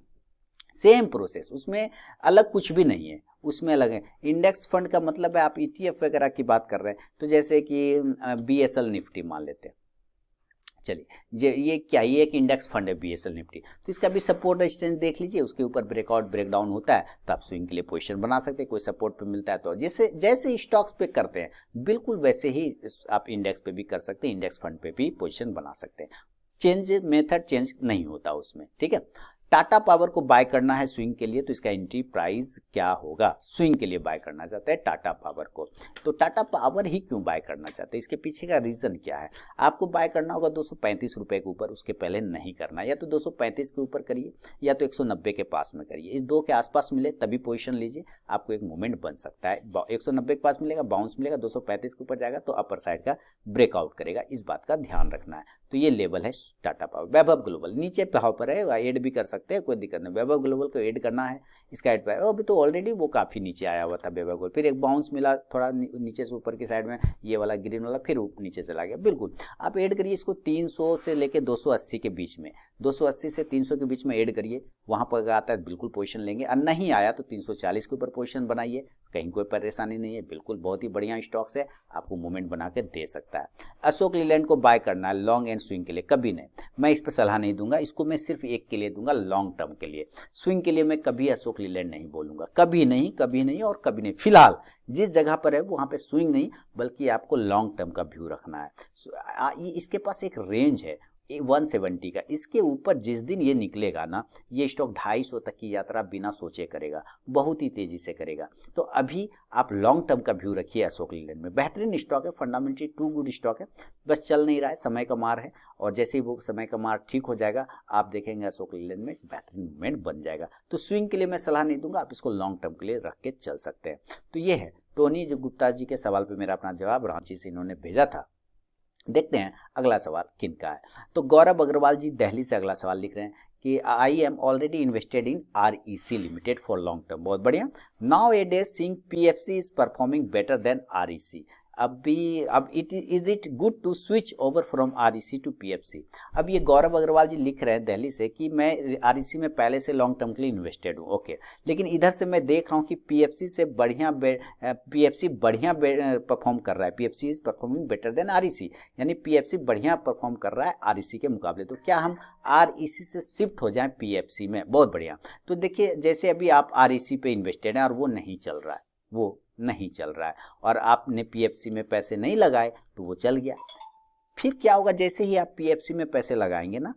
सेम प्रोसेस, उसमें अलग कुछ भी नहीं है, उसमें अलग है। इंडेक्स फंड का मतलब है आप ETF वगैरह की बात कर रहे हैं, तो जैसे कि BSL निफ्टी मान लेते हैं, चलिए ये क्या, ये एक इंडेक्स फंड है BSL निफ्टी, तो इसका भी सपोर्ट रेजिस्टेंस देख लीजिए, उसके ऊपर ब्रेकआउट ब्रेकडाउन होता है तो आप स्विंग के लिए पोजीशन बना सकते हैं। कोई सपोर्ट पे मिलता है तो जैसे स्टॉक्स पे करते हैं बिल्कुल वैसे ही आप इंडेक्स पे भी कर सकते हैं, इंडेक्स फंड पे भी पोजीशन बना सकते हैं। चेंज मेथड चेंज नहीं होता उसमें, ठीक है। टाटा पावर को बाय करना है स्विंग के लिए, तो इसका एंट्री प्राइस क्या होगा? स्विंग के लिए बाय करना चाहते हैं टाटा पावर को, तो टाटा पावर ही क्यों बाय करना चाहते हैं, इसके पीछे का रीजन क्या है? आपको बाय करना होगा 235 रुपए के ऊपर, उसके पहले नहीं करना, या तो 235 के ऊपर करिए या तो 190 के पास में करिए। इस दो के आसपास मिले तभी पोजीशन लीजिए, आपको एक मूवमेंट बन सकता है। 190 के पास मिलेगा, बाउंस मिलेगा, 235 के ऊपर जाएगा तो अपर साइड का ब्रेकआउट करेगा, इस बात का ध्यान रखना है। तो ये लेवल है टाटा पावर। वैभव ग्लोबल नीचे भाव पर है, ऐड भी कर सकते हैं, कोई दिक्कत नहीं। वैभव ग्लोबल को ऐड करना है, इसका ऐड प्राइस अभी तो ऑलरेडी वो काफी नीचे आया हुआ था वैभव ग्लोबल, फिर एक बाउंस मिला थोड़ा नीचे से ऊपर की साइड में, ये वाला ग्रीन वाला फिर नीचे चला गया। बिल्कुल आप ऐड करिए इसको 300 से लेके 280 के बीच में, 280 से 300 के बीच में ऐड करिए, वहां पर अगर आता है बिल्कुल पोजीशन लेंगे, और नहीं आया तो 340 के ऊपर पोजीशन बनाइए, कहीं कोई परेशानी नहीं है, बिल्कुल बहुत ही बढ़िया स्टॉक्स है, आपको मूवमेंट बना के दे सकता है। अशोक लीलैंड को बाय करना है लॉन्ग एंड स्विंग के लिए, कभी नहीं, मैं इस पर सलाह नहीं दूंगा, इसको मैं सिर्फ एक के लिए दूंगा, लॉन्ग टर्म के लिए। स्विंग के लिए मैं कभी अशोक लीलैंड नहीं बोलूंगा, कभी नहीं, कभी नहीं और कभी नहीं। फिलहाल जिस जगह पर है वहां पे स्विंग नहीं, बल्कि आपको लॉन्ग टर्म का व्यू रखना है। इसके पास एक रेंज है 170 का, इसके ऊपर जिस दिन ये निकलेगा ना, ये स्टॉक 250 तक की यात्रा बिना सोचे करेगा, बहुत ही तेजी से करेगा। तो अभी आप लॉन्ग टर्म का व्यू रखिए अशोक लीलैंड में, बेहतरीन स्टॉक है, फंडामेंटली टू गुड स्टॉक है, बस चल नहीं रहा है, समय का मार है, और जैसे ही वो समय का मार ठीक हो जाएगा आप देखेंगे अशोक लीलैंड में बेहतरीन मूवमेंट बन जाएगा। तो स्विंग के लिए मैं सलाह नहीं दूंगा, आप इसको लॉन्ग टर्म के लिए रख के चल सकते हैं। तो ये है टोनी गुप्ता जी के सवाल पे मेरा अपना जवाब, रांची से इन्होंने भेजा था। देखते हैं अगला सवाल किन का है। तो गौरव अग्रवाल जी दिल्ली से अगला सवाल लिख रहे हैं कि I am already invested in REC limited for long term, बहुत बढ़िया। Nowadays since PFC is performing better than REC, अब is it good to switch over from REC to PFC। अब ये गौरव अग्रवाल जी लिख रहे हैं दिल्ली से कि मैं REC में पहले से लॉन्ग टर्म के लिए इन्वेस्टेड हूँ, ओके, लेकिन इधर से मैं देख रहा हूँ कि PFC से बढ़िया परफॉर्म कर रहा है, PFC is performing better than REC, यानी PFC बढ़िया परफॉर्म कर रहा है REC के मुकाबले। तो क्या हम REC से शिफ्ट हो जाएं PFC में? बहुत बढ़िया। तो देखिए जैसे अभी आप REC पे इन्वेस्टेड हैं और वो नहीं चल रहा है, वो नहीं चल रहा है, और आपने PFC में पैसे नहीं लगाए तो वो चल गया, फिर क्या होगा? जैसे ही आप PFC में पैसे लगाएंगे ना,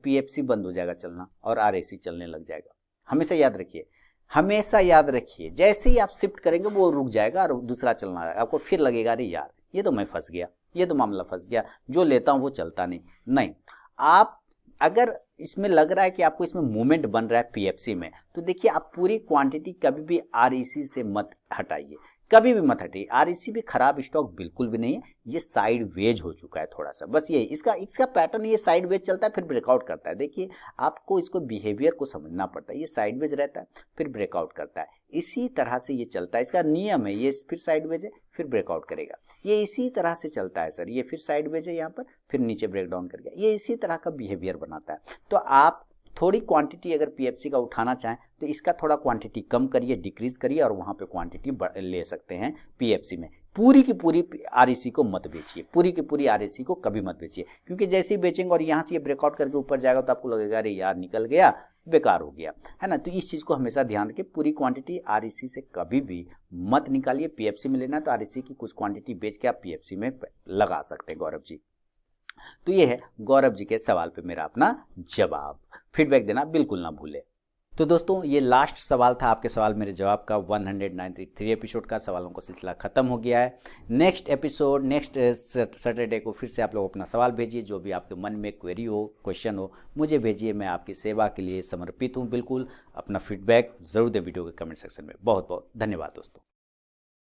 PFC बंद हो जाएगा चलना और REC चलने लग जाएगा। हमेशा याद रखिए, हमेशा याद रखिए, जैसे ही आप शिफ्ट करेंगे वो रुक जाएगा और दूसरा चलना है, आपको फिर लगेगा अरे यार ये तो मैं फंस गया, ये तो मामला फंस गया, जो लेता हूँ वो चलता नहीं। आप अगर इसमें लग रहा है कि आपको इसमें मूवमेंट बन रहा है PFC में, तो देखिए आप पूरी क्वांटिटी कभी भी REC से मत हटाइए, कभी भी मत हटिए। REC भी खराब स्टॉक बिल्कुल भी नहीं है, ये साइड वेज हो चुका है थोड़ा सा, बस ये इसका पैटर्न, ये साइड वेज चलता है फिर ब्रेकआउट करता है। देखिए आपको इसको बिहेवियर को समझना पड़ता है, ये साइड वेज रहता है फिर ब्रेकआउट करता है, इसी तरह से ये चलता है, इसका नियम है, ये फिर साइड वेज है फिर ब्रेकआउट करेगा, ये इसी तरह से चलता है सर, ये फिर साइड वेज है यहाँ पर फिर नीचे ब्रेक डाउन कर गया, ये इसी तरह का बिहेवियर बनाता है। तो आप थोड़ी क्वांटिटी अगर PFC का उठाना चाहें तो इसका थोड़ा क्वांटिटी कम करिए, डिक्रीज करिए, और वहां पे क्वांटिटी ले सकते हैं PFC में। पूरी की पूरी REC को मत बेचिए, पूरी की पूरी REC को कभी मत बेचिए, क्योंकि जैसे ही बेचेंगे और यहाँ से ये ब्रेकआउट करके ऊपर जाएगा तो आपको लगेगा अरे यार निकल गया, बेकार हो गया, है ना। तो इस चीज़ को हमेशा ध्यान रखिए, पूरी क्वांटिटी REC से कभी भी मत निकालिए। PFC में लेना तो REC की कुछ क्वांटिटी बेच के आप PFC में लगा सकते हैं गौरव जी। तो ये है गौरव जी के सवाल पे मेरा अपना जवाब, फीडबैक देना बिल्कुल ना भूले। तो दोस्तों ये लास्ट सवाल था, आपके सवाल मेरे जवाब का 193 एपिसोड का सवालों का सिलसिला खत्म हो गया है। नेक्स्ट एपिसोड नेक्स्ट सैटरडे को फिर से आप लोग अपना सवाल भेजिए, जो भी आपके मन में क्वेरी हो, क्वेश्चन हो, मुझे भेजिए, मैं आपकी सेवा के लिए समर्पित हूँ बिल्कुल। अपना फीडबैक जरूर दें वीडियो के कमेंट सेक्शन में। बहुत बहुत धन्यवाद दोस्तों।